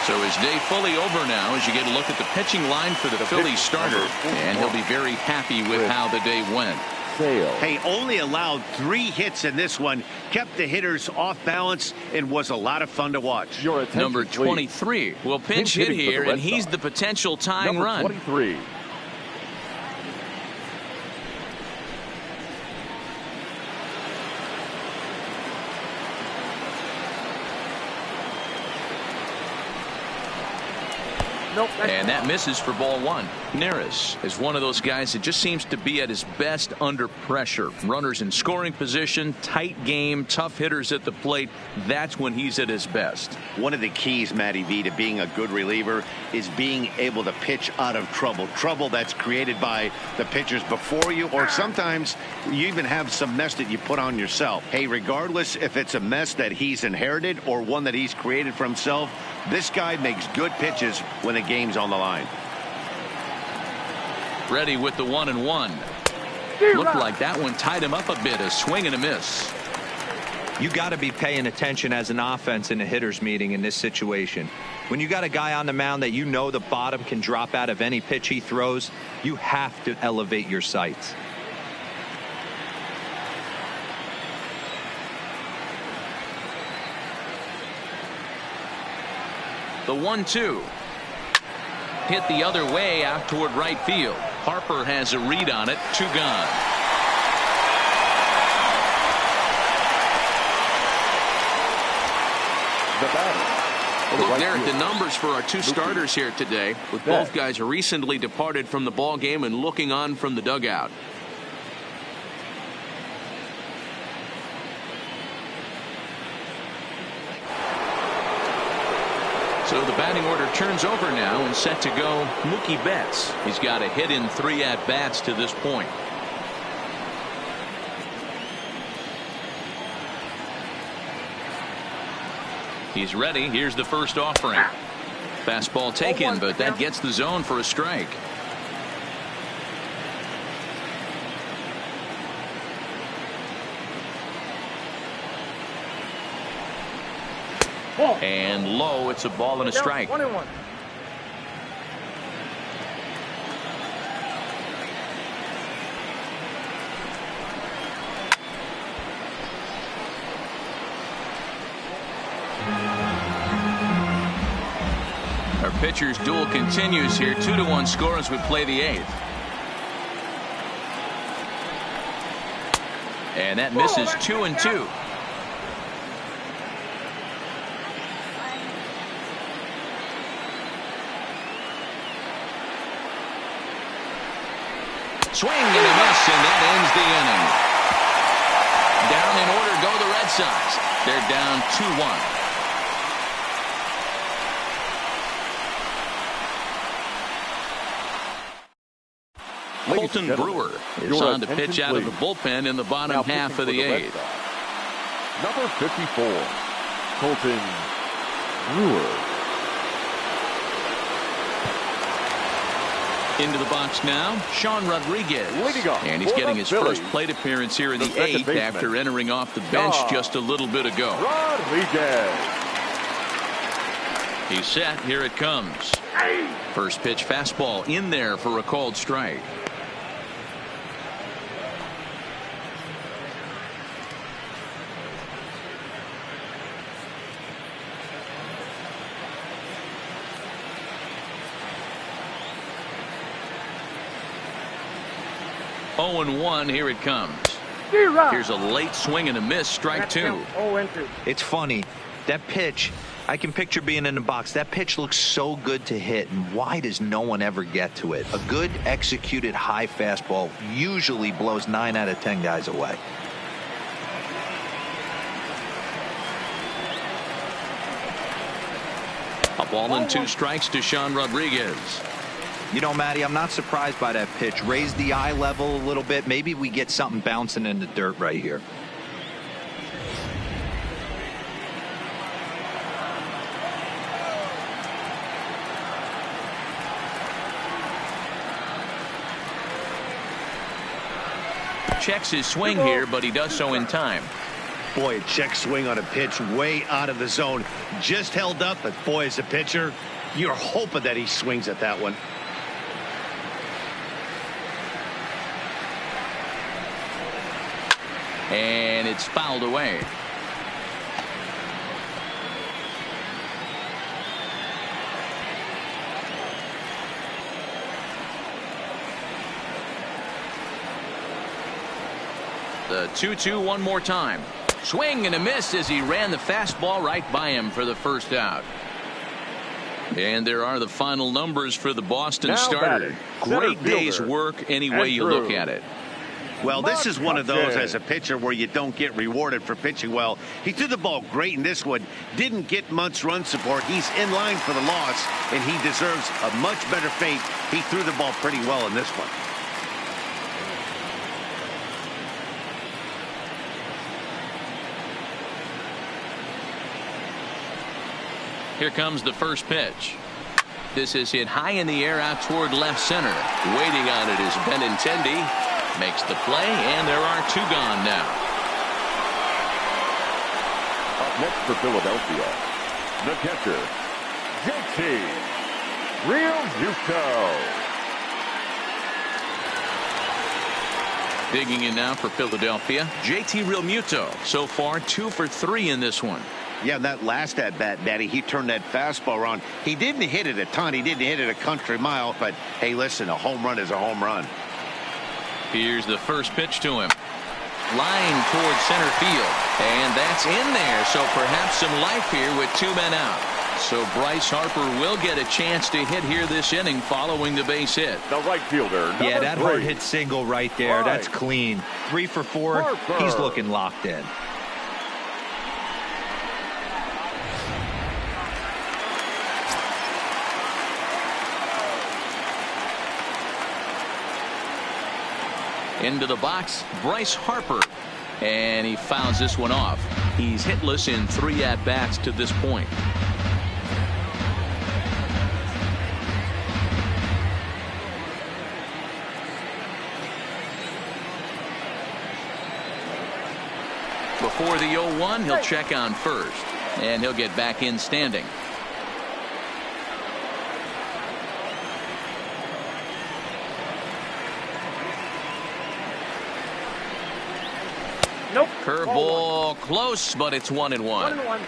So his day fully over now as you get a look at the pitching line for the Phillies starter, and he'll be very happy with how the day went. Hey, only allowed 3 hits in this one, kept the hitters off balance, and was a lot of fun to watch. Number 23 will pinch hit here, and he's the potential tying run. 23. Nope. And that misses for ball 1. Neris is one of those guys that just seems to be at his best under pressure. Runners in scoring position, tight game, tough hitters at the plate. That's when he's at his best. One of the keys, Matty V, to being a good reliever is being able to pitch out of trouble. Trouble that's created by the pitchers before you, or sometimes you even have some mess that you put on yourself. Hey, regardless if it's a mess that he's inherited or one that he's created for himself, this guy makes good pitches when the game's on the line. Ready with the 1-1. Looked like that one tied him up a bit. A swing and a miss. You got to be paying attention as an offense in a hitter's meeting in this situation. When you got a guy on the mound that you know the bottom can drop out of any pitch he throws, you have to elevate your sights. The 1-2. Hit the other way out toward right field. Harper has a read on it. 2 gone. Look there at the numbers for our 2 starters here today, with both guys recently departed from the ball game and looking on from the dugout. So the batting order turns over now and set to go Mookie Betts. He's got a hit in 3 at-bats to this point. He's ready. Here's the first offering. Fastball taken, but that gets the zone for a strike. And low, it's a ball and a strike. 1-1. Our pitcher's duel continues here. 2-1 score as we play the 8th. And that misses. 2-2. Swing and a miss, and that ends the inning. Down in order go the Red Sox. They're down 2-1. Colton Brewer is on to pitch out of the bullpen in the bottom half of the 8th. Number 54, Colton Brewer. Into the box now, Sean Rodriguez. And he's getting his first plate appearance here in the 8th after entering off the bench just a little bit ago. Rodriguez. He's set. Here it comes. First pitch fastball in there for a called strike. 0-1. Here it comes. Here's a late swing and a miss. Strike two. It's funny. That pitch, I can picture being in the box. That pitch looks so good to hit, and why does no one ever get to it? A good executed high fastball usually blows 9 out of 10 guys away. A ball and 2 strikes to Sean Rodriguez. You know, Matty, I'm not surprised by that pitch. Raise the eye level a little bit. Maybe we get something bouncing in the dirt right here. Checks his swing here, but he does so in time. Boy, a check swing on a pitch way out of the zone. Just held up, but boy, as a pitcher, you're hoping that he swings at that one. And it's fouled away. The 2-2 one more time. Swing and a miss as he ran the fastball right by him for the first out. And there are the final numbers for the Boston starter. Great day's work any way you look at it. Well, this is one of those as a pitcher where you don't get rewarded for pitching well. He threw the ball great in this one. Didn't get much run support. He's in line for the loss, and he deserves a much better fate. He threw the ball pretty well in this one. Here comes the first pitch. This is hit high in the air out toward left center. Waiting on it is Benintendi. Makes the play, and there are 2 gone now. Up next for Philadelphia, the catcher, JT Realmuto. Digging in now for Philadelphia, JT Realmuto. So far 2 for 3 in this one. Yeah, that last at bat, Daddy, he turned that fastball around. He didn't hit it a ton. He didn't hit it a country mile. But, hey, listen, a home run is a home run. Here's the first pitch to him. Line towards center field. And that's in there. So perhaps some life here with 2 men out. So Bryce Harper will get a chance to hit here this inning following the base hit. The right fielder. Yeah, that 3. hard hit single right there. That's clean. 3 for 4. Harper. He's looking locked in. Into the box, Bryce Harper. And he fouls this one off. He's hitless in 3 at-bats to this point. Before the 0-1, he'll check on first. And he'll get back in standing. Nope. Curveball close, but it's 1-1. 1-1.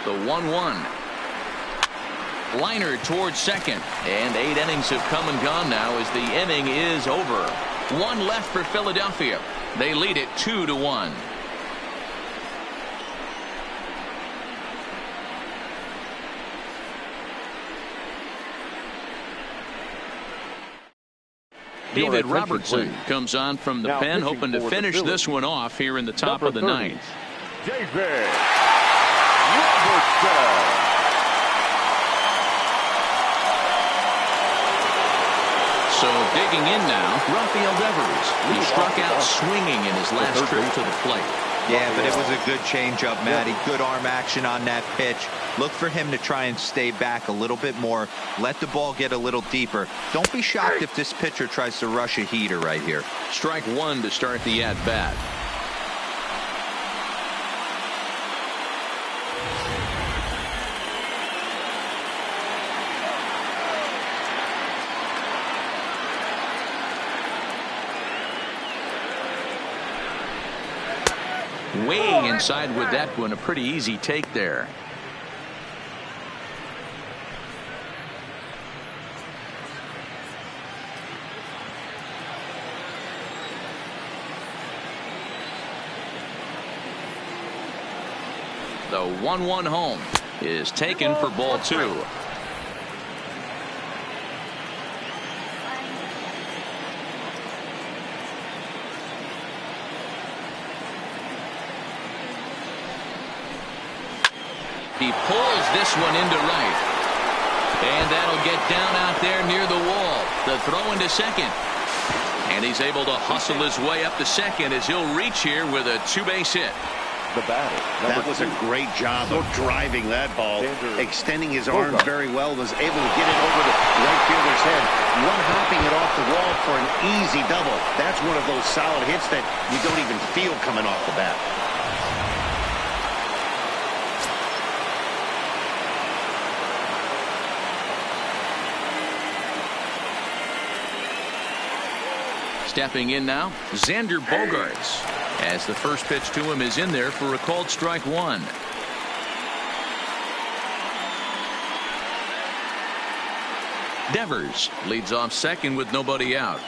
The 1-1. Liner towards second. And 8 innings have come and gone now as the inning is over. 1 left for Philadelphia. They lead it 2-1. David Robertson comes on from the pen, hoping to finish this one off here in the top of the 9th. David Robertson. So digging in now, Rafael Devers. He struck out swinging in his last trip to the plate. Yeah, but it was a good changeup, Matty. Good arm action on that pitch. Look for him to try and stay back a little bit more. Let the ball get a little deeper. Don't be shocked if this pitcher tries to rush a heater right here. Strike 1 to start the at-bat. Way inside with that one. A pretty easy take there. The 1-1 home is taken for ball 2. He pulls this one into right. And that'll get down out there near the wall. The throw into second. And he's able to hustle his way up to second as he'll reach here with a 2-base hit. The batter. That was a great job of driving that ball, extending his arms very well, was able to get it over the right fielder's head, one-hopping it off the wall for an easy double. That's one of those solid hits that you don't even feel coming off the bat. Stepping in now, Xander Bogaerts, as the first pitch to him is in there for a called strike 1. Devers leads off second with nobody out.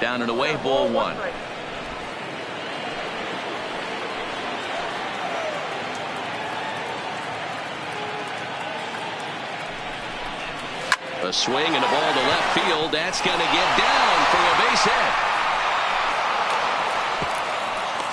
Down and away, ball 1. A swing and a ball to left field. That's going to get down for a base hit.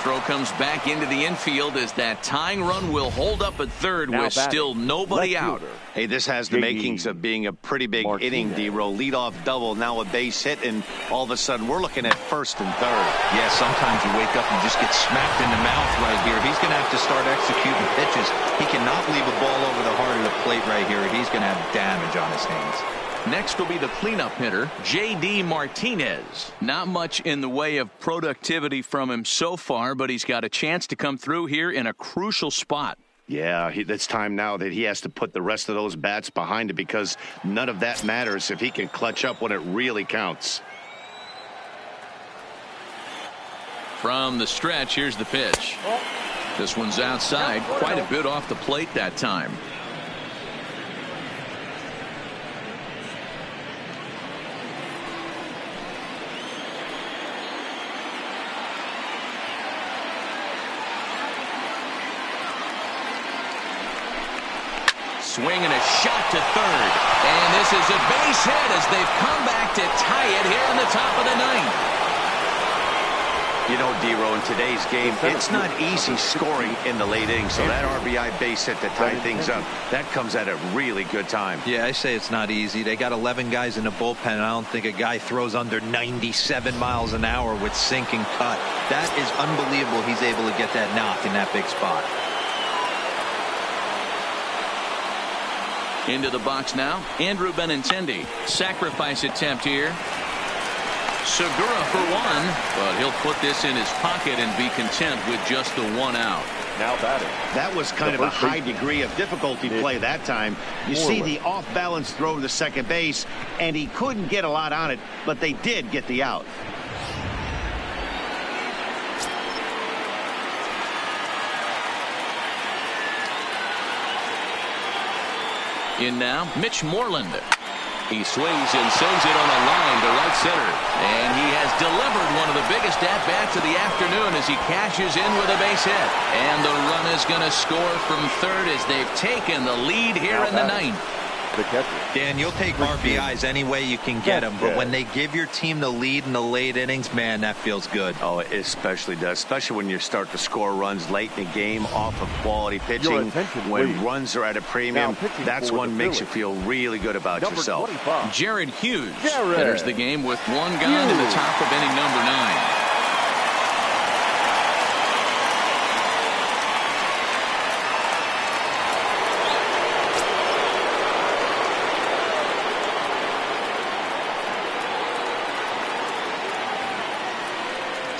Throw comes back into the infield as that tying run will hold up at third with still nobody out. Hey, this has the makings of being a pretty big inning, D-Row. Leadoff double, now a base hit, and all of a sudden we're looking at first and third. Yeah, sometimes you wake up and just get smacked in the mouth right here. He's going to have to start executing pitches. He cannot leave a ball over the heart of the plate right here. He's going to have damage on his hands. Next will be the cleanup hitter, J.D. Martinez. Not much in the way of productivity from him so far, but he's got a chance to come through here in a crucial spot. Yeah, it's time now that he has to put the rest of those bats behind it, because none of that matters if he can clutch up when it really counts. From the stretch, here's the pitch. This one's outside, quite a bit off the plate that time. Swing and a shot to third. And this is a base hit as they've come back to tie it here in the top of the ninth. You know, D-Row, in today's game, it's not easy scoring in the late innings, so that RBI base hit to tie things up, that comes at a really good time. Yeah, I say it's not easy. They got 11 guys in the bullpen. I don't think a guy throws under 97 miles an hour with sink and cut. That is unbelievable. He's able to get that knock in that big spot. Into the box now, Andrew Benintendi. Sacrifice attempt here. Segura for one, but he'll put this in his pocket and be content with just the 1 out. Now batting. That was kind of a high degree of difficulty play that time. You see the off-balance throw to second base, and he couldn't get a lot on it, but they did get the out. In now, Mitch Moreland. He swings and sends it on a line to right center. And he has delivered one of the biggest at-bats of the afternoon as he cashes in with a base hit. And the run is going to score from third as they've taken the lead here in the ninth. The catcher. Dan, you'll take RBIs any way you can get them, but when they give your team the lead in the late innings, man, that feels good. Oh, it especially does, especially when you start to score runs late in the game off of quality pitching. When runs are at a premium, that's what makes you feel really good about yourself. 25. Jared Hughes enters the game with one gone in the top of inning number 9.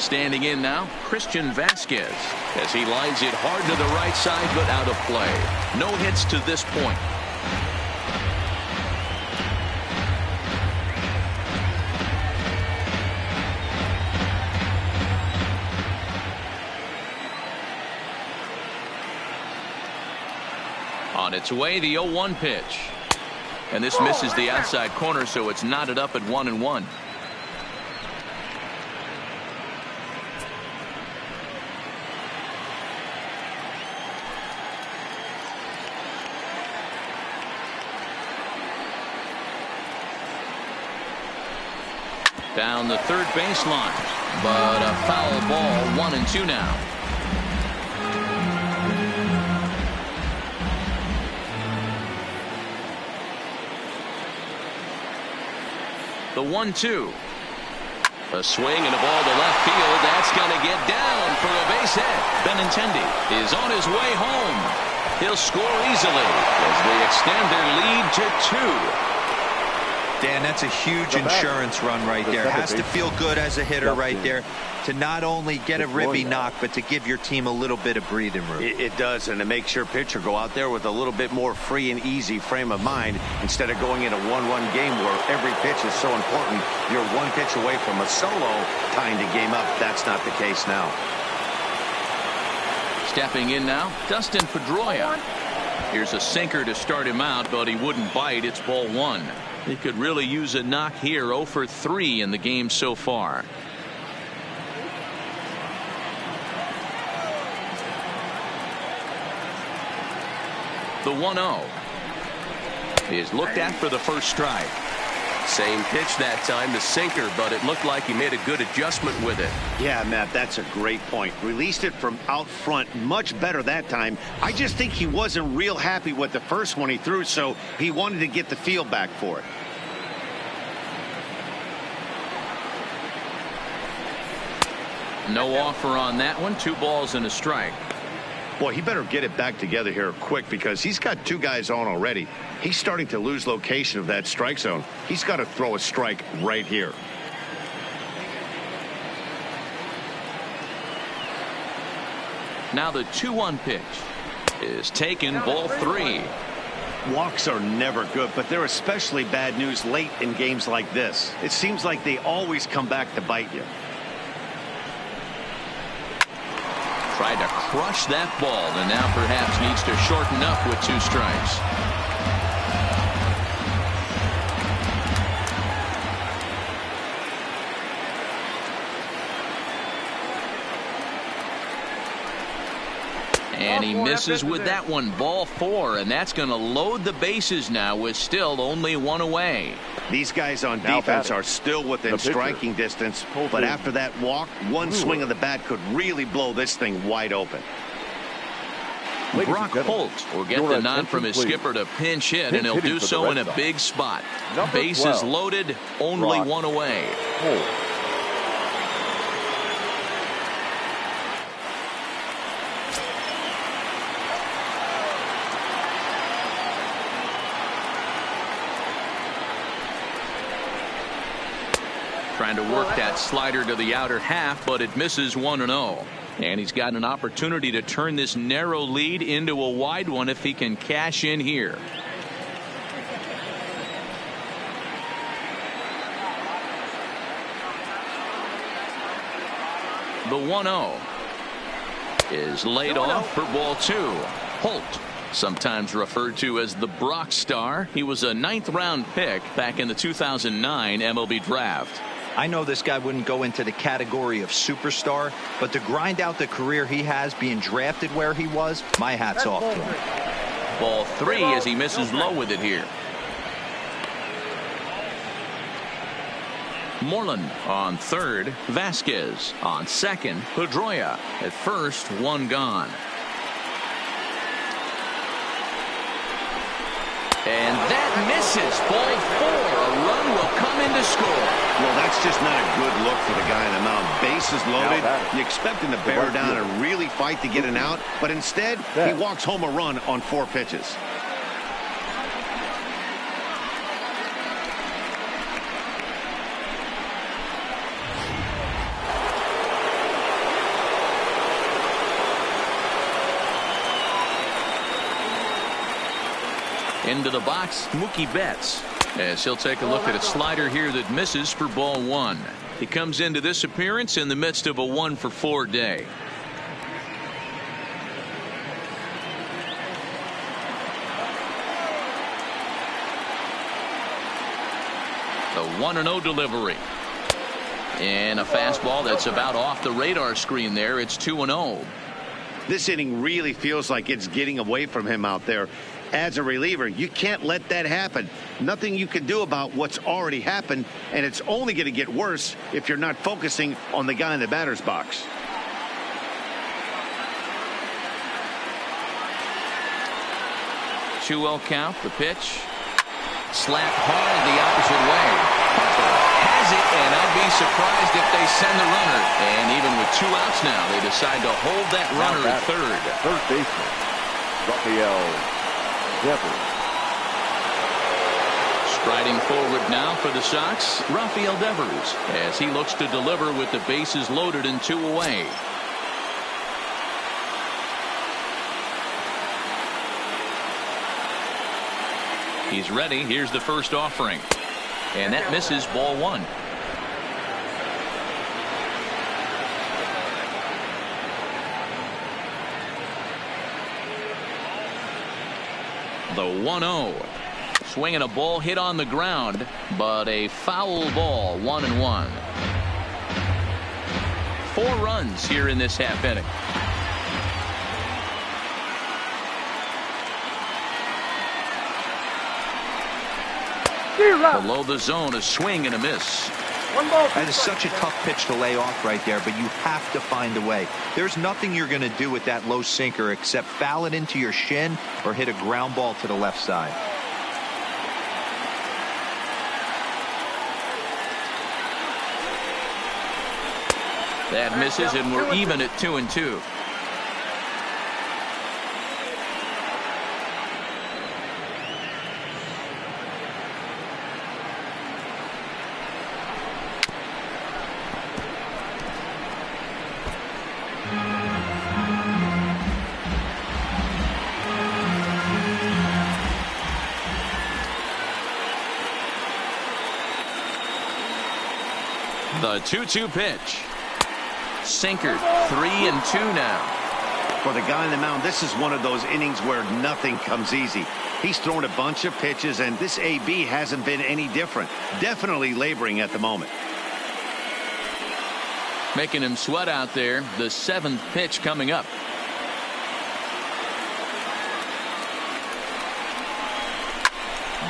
Standing in now, Christian Vasquez, as he lines it hard to the right side, but out of play. No hits to this point. On its way, the 0-1 pitch. And this misses the outside corner, so it's knotted up at 1-1. Down the third baseline, but a foul ball, 1-2 now. The 1-2. A swing and a ball to left field. That's going to get down for a base hit. Benintendi is on his way home. He'll score easily as they extend their lead to 2. Dan, that's a huge insurance run right there. Has to feel good as a hitter right there to not only get a ribby knock, but to give your team a little bit of breathing room. It does, and it makes your pitcher go out there with a little bit more free and easy frame of mind instead of going in a 1-1 game where every pitch is so important. You're one pitch away from a solo tying the game up. That's not the case now. Stepping in now, Dustin Pedroia. Here's a sinker to start him out, but he wouldn't bite. It's ball 1. He could really use a knock here. 0 for 3 in the game so far. The 1-0 is looked at for the first strike. Same pitch that time, the sinker, but it looked like he made a good adjustment with it. Yeah, Matt, that's a great point. Released it from out front much better that time. I just think he wasn't real happy with the first one he threw, so he wanted to get the feel back for it. No offer on that one. 2 balls and a strike. Boy, he better get it back together here quick because he's got 2 guys on already. He's starting to lose location of that strike zone. He's got to throw a strike right here. Now the 2-1 pitch is taken, ball 3. Walks are never good, but they're especially bad news late in games like this. It seems like they always come back to bite you. Tried to crush that ball, and now perhaps needs to shorten up with 2 strikes. And he misses with that one. Ball 4, and that's going to load the bases now with still only 1 away. These guys on defense are still within striking distance, but after that walk, one swing of the bat could really blow this thing wide open. Brock Holt will get the nod from his skipper to pinch hit, and he'll do so in a big spot. Bases loaded, only 1 away. Trying to work that slider to the outer half, but it misses 1-0. And he's got an opportunity to turn this narrow lead into a wide one if he can cash in here. The 1-0 is laid off for ball 2. Holt, sometimes referred to as the Brock Star. He was a 9th round pick back in the 2009 MLB draft. I know this guy wouldn't go into the category of superstar, but to grind out the career he has being drafted where he was, my hat's off to him. Ball 3 as he misses low with it here. Moreland on third, Vasquez on second, Pedroia at first, 1 gone. And that misses. Ball 4. A run will come in to score. Well, that's just not a good look for the guy on the mound. Bases loaded. You expect him to bear down and really fight to get an out, but instead he walks home a run on 4 pitches. Into the box, Mookie Betts, as he'll take a look at a slider here that misses for ball 1. He comes into this appearance in the midst of a 1-for-4 day. The 1-0 delivery. And a fastball that's about off the radar screen there. It's 2-0. This inning really feels like it's getting away from him out there. As a reliever, you can't let that happen. Nothing you can do about what's already happened, and it's only going to get worse if you're not focusing on the guy in the batter's box. 2-0 count. The pitch. Slapped hard the opposite way. Has it, and I'd be surprised if they send the runner. And even with 2 outs now, they decide to hold that runner at third. Third baseman, Rafael Devers. Striding forward now for the Sox, Rafael Devers, as he looks to deliver with the bases loaded and 2 away. He's ready. Here's the first offering. And that misses, ball 1. The 1-0. Swinging a ball hit on the ground, but a foul ball, 1-1. 4 runs here in this half inning. Below the zone, a swing and a miss. That is such a tough pitch to lay off right there, but you have to find a way. There's nothing you're going to do with that low sinker except foul it into your shin or hit a ground ball to the left side. That misses, and we're even at 2-2. The 2-2 pitch. Sinker, 3-2 now. For the guy on the mound, this is one of those innings where nothing comes easy. He's thrown a bunch of pitches, and this AB hasn't been any different. Definitely laboring at the moment. Making him sweat out there. The 7th pitch coming up.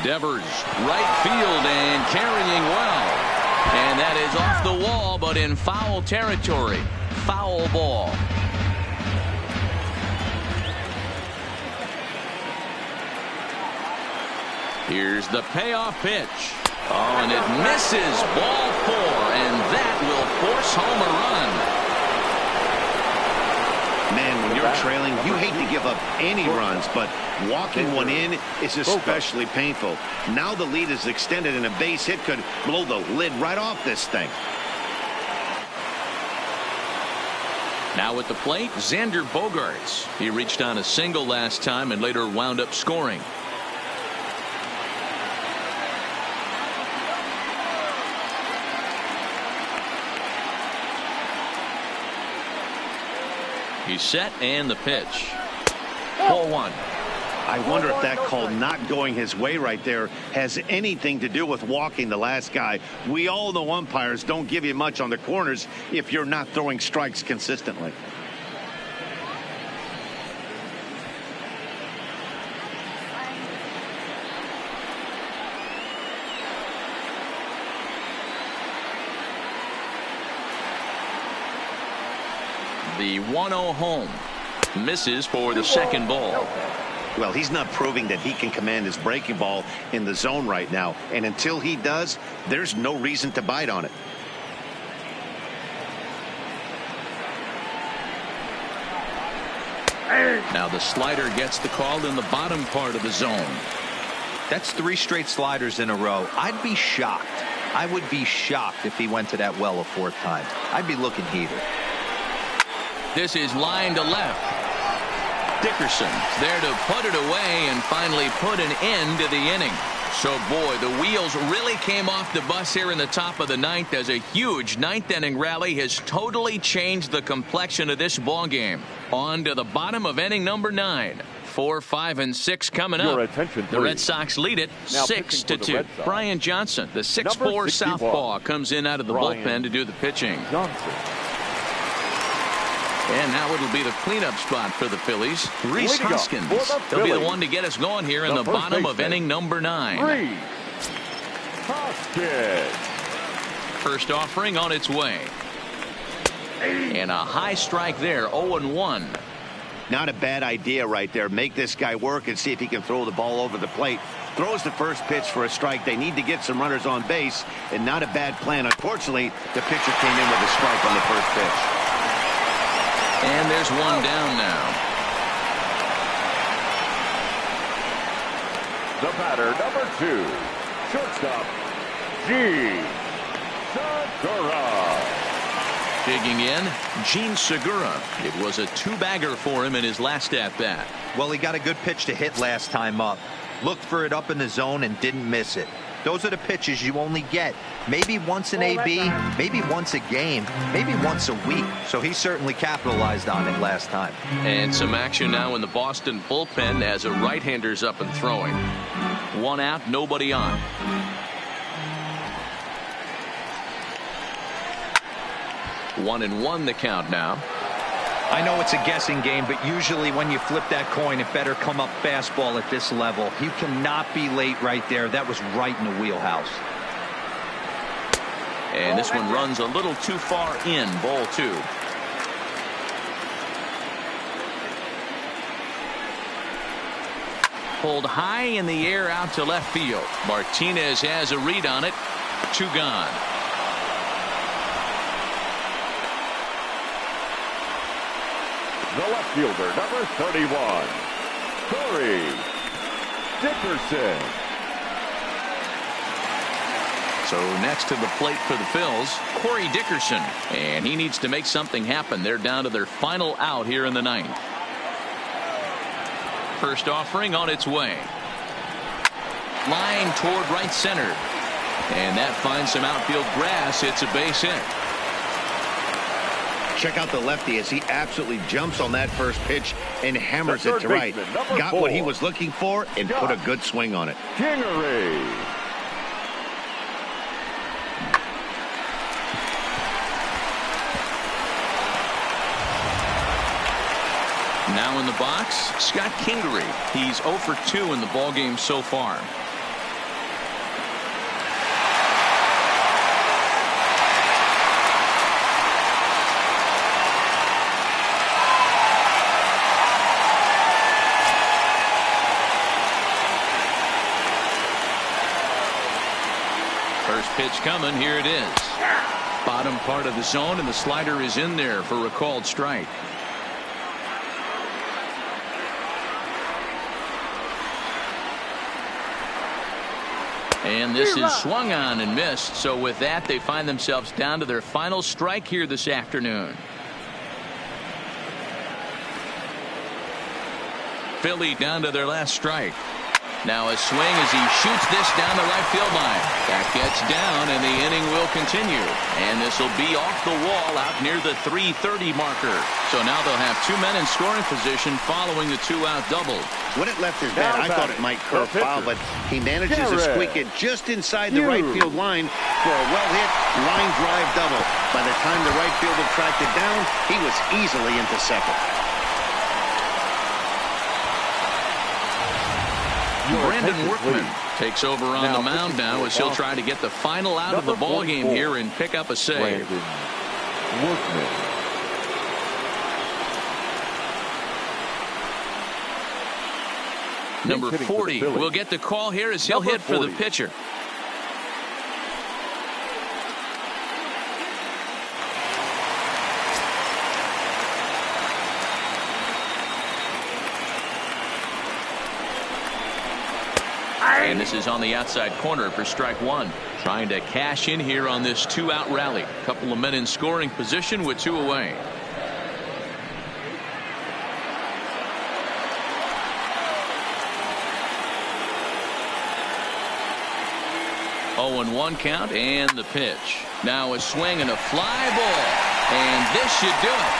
Devers, right field, and carrying well. And that is off the wall, but in foul territory. Foul ball. Here's the payoff pitch. Oh, and it misses, ball 4, and that will force home a run. Man, when you're trailing, you hate to give up any runs, but walking one in is especially painful. Now the lead is extended, and a base hit could blow the lid right off this thing. Now at the plate, Xander Bogaerts. He reached on a single last time and later wound up scoring. He's set, and the pitch. Ball 1. I wonder if that call not going his way right there has anything to do with walking the last guy. We all know umpires don't give you much on the corners if you're not throwing strikes consistently. The 1-0 home. Misses for the second ball. Well, he's not proving that he can command his breaking ball in the zone right now. And until he does, there's no reason to bite on it. Now the slider gets the call in the bottom part of the zone. That's 3 straight sliders in a row. I'd be shocked. I would be shocked if he went to that well a 4th time. I'd be looking heated. This is line to left. Dickerson there to put it away and finally put an end to the inning. So, boy, the wheels really came off the bus here in the top of the 9th as a huge 9th inning rally has totally changed the complexion of this ball game. On to the bottom of inning number 9. 4, 5, and 6 coming up. The Red Sox lead it 6-2. Brian Johnson, the 6'4" southpaw, comes in out of the bullpen to do the pitching. And now it'll be the cleanup spot for the Phillies. Rhys Hoskins. He'll be the one to get us going here in the bottom of inning number 9. First offering on its way. And a high strike there, 0-1. Not a bad idea right there. Make this guy work and see if he can throw the ball over the plate. Throws the first pitch for a strike. They need to get some runners on base, and not a bad plan. Unfortunately, the pitcher came in with a strike on the first pitch. And there's one down now. The batter, number 2, shortstop, Segura. Digging in, Gene Segura. It was a 2-bagger for him in his last at-bat. Well, he got a good pitch to hit last time up. Looked for it up in the zone and didn't miss it. Those are the pitches you only get maybe once in AB, maybe once a game, maybe once a week. So he certainly capitalized on it last time. And some action now in the Boston bullpen as a right-hander's up and throwing. 1 out, nobody on. One and 1 the count now. I know it's a guessing game, but usually when you flip that coin, it better come up fastball at this level. You cannot be late right there. That was right in the wheelhouse. And this one runs a little too far in, ball 2. Pulled high in the air out to left field. Martinez has a read on it. 2 gone. The left fielder, number 31, Corey Dickerson. So next to the plate for the Phils, Corey Dickerson. And he needs to make something happen. They're down to their final out here in the 9th. First offering on its way. Line toward right center. And that finds some outfield grass. It's a base hit. Check out the lefty as he absolutely jumps on that first pitch and hammers it to right. Got what he was looking for and put a good swing on it. Kingery. Now in the box, Scott Kingery. He's 0 for 2 in the ballgame so far. First pitch coming. Here it is. Bottom part of the zone, and the slider is in there for a called strike. And this is swung on and missed. So with that, they find themselves down to their final strike here this afternoon. Philly down to their last strike. Now a swing as he shoots this down the right field line. That gets down, and the inning will continue. And this will be off the wall out near the 3:30 marker. So now they'll have 2 men in scoring position following the 2-out double. When it left his bat, I thought it might curve foul, but he manages to squeak it just inside the right field line for a well-hit line drive double. By the time the right fielder tracked it down, he was easily into second. Brandon Workman takes over on the mound now as he'll try to get the final out of the ball game here and pick up a save. Number 40 will get the call here as he'll hit for the pitcher. And this is on the outside corner for strike 1. Trying to cash in here on this 2-out rally. A couple of men in scoring position with 2 away. Oh, and 1 count, and the pitch. Now a swing and a fly ball. And this should do it.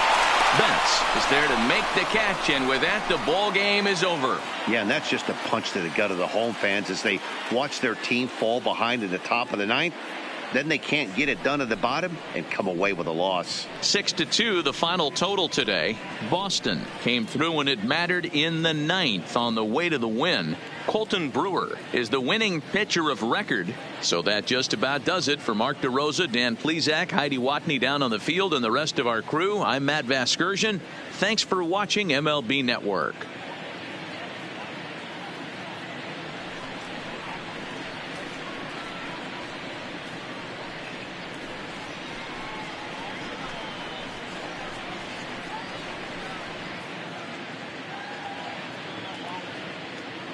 Betts is there to make the catch, and with that, the ball game is over. Yeah, and that's just a punch to the gut of the home fans as they watch their team fall behind at the top of the ninth. Then they can't get it done at the bottom and come away with a loss. 6-2, the final total today. Boston came through when it mattered in the ninth on the way to the win. Colton Brewer is the winning pitcher of record. So that just about does it for Mark DeRosa, Dan Plesac, Heidi Watney down on the field, and the rest of our crew. I'm Matt Vasgersian. Thanks for watching MLB Network.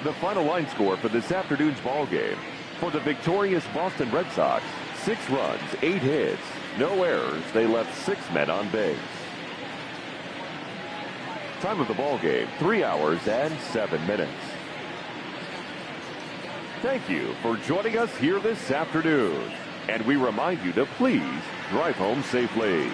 The final line score for this afternoon's ball game. For the victorious Boston Red Sox, 6 runs, 8 hits, no errors. They left 6 men on base. Time of the ball game, 3 hours and 7 minutes. Thank you for joining us here this afternoon. And we remind you to please drive home safely.